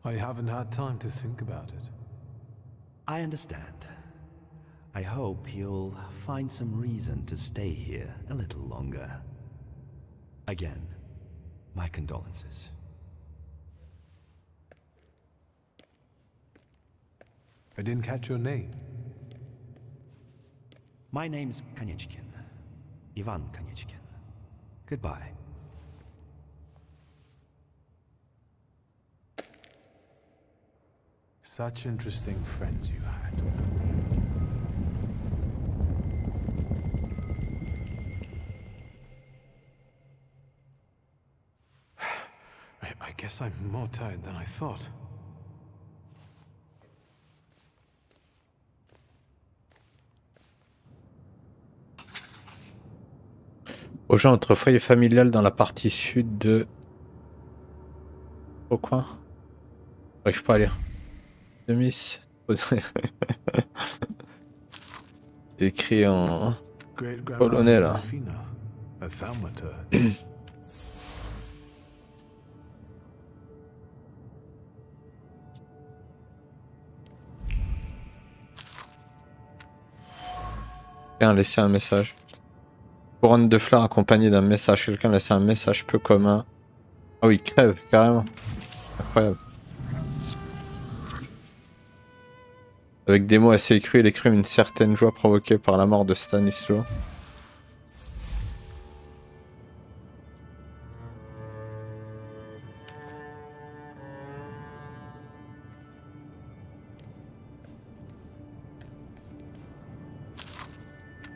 I haven't had time to think about it. I understand. I hope you'll find some reason to stay here a little longer. Again, my condolences. I didn't catch your name. My name's Konieczkin. Ivan Konieczkin. Goodbye. Such interesting friends you had. I guess I'm more tired than I thought. Rejoins votre foyer familial dans la partie sud de... Au coin. J'arrive pas à lire. Demis. Écrit en polonais là. A Thaumaturge. Quelqu'un a laissé un message. Couronne de fleurs accompagnée d'un message. Quelqu'un a laissé un message peu commun. Ah oui, crève, carrément. Incroyable. Avec des mots assez écrits, il exprime une certaine joie provoquée par la mort de Stanisław.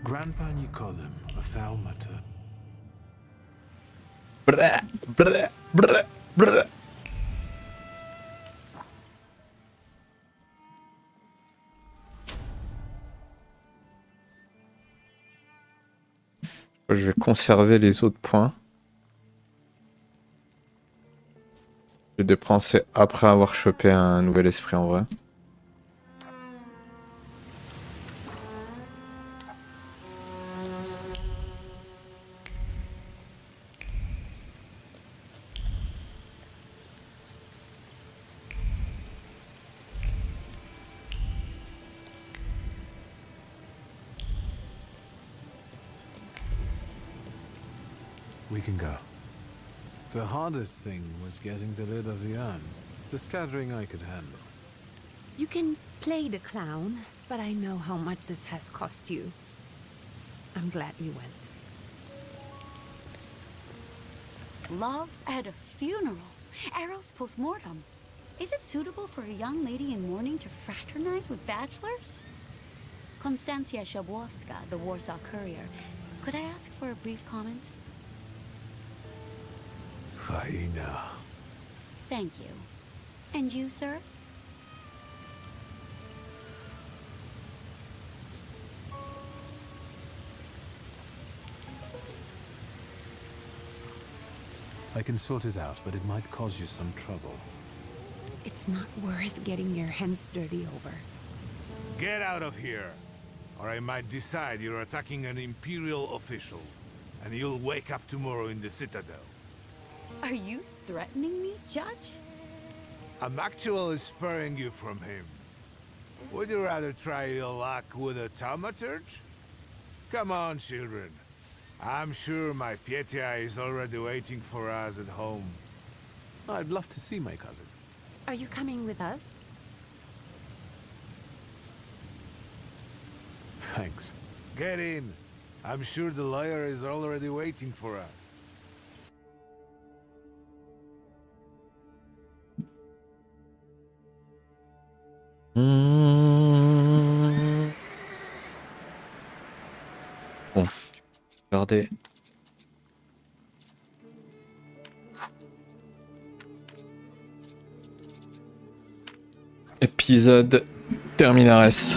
Grandpa Nicodem, a Thaumaturge. Brr, brr, brr, brr. Je vais conserver les autres points. Je vais dépenser après avoir chopé un nouvel esprit en vrai. We can go. The hardest thing was getting the lid of the urn. The scattering I could handle. You can play the clown, but I know how much this has cost you. I'm glad you went. Love at a funeral. Eros post-mortem. Is it suitable for a young lady in mourning to fraternize with bachelors? Konstancja Shabłowska, the Warsaw Courier. Could I ask for a brief comment? Faina. Thank you. And you, sir? I can sort it out, but it might cause you some trouble. It's not worth getting your hands dirty over. Get out of here, or I might decide you're attacking an Imperial official, and you'll wake up tomorrow in the Citadel. Are you threatening me, Judge? I'm actually spurring you from him. Would you rather try your luck with a Thaumaturge? Come on, children. I'm sure my Pietia is already waiting for us at home. I'd love to see my cousin. Are you coming with us? Thanks. Get in. I'm sure the lawyer is already waiting for us. Bon, regardez. Épisode Terminares.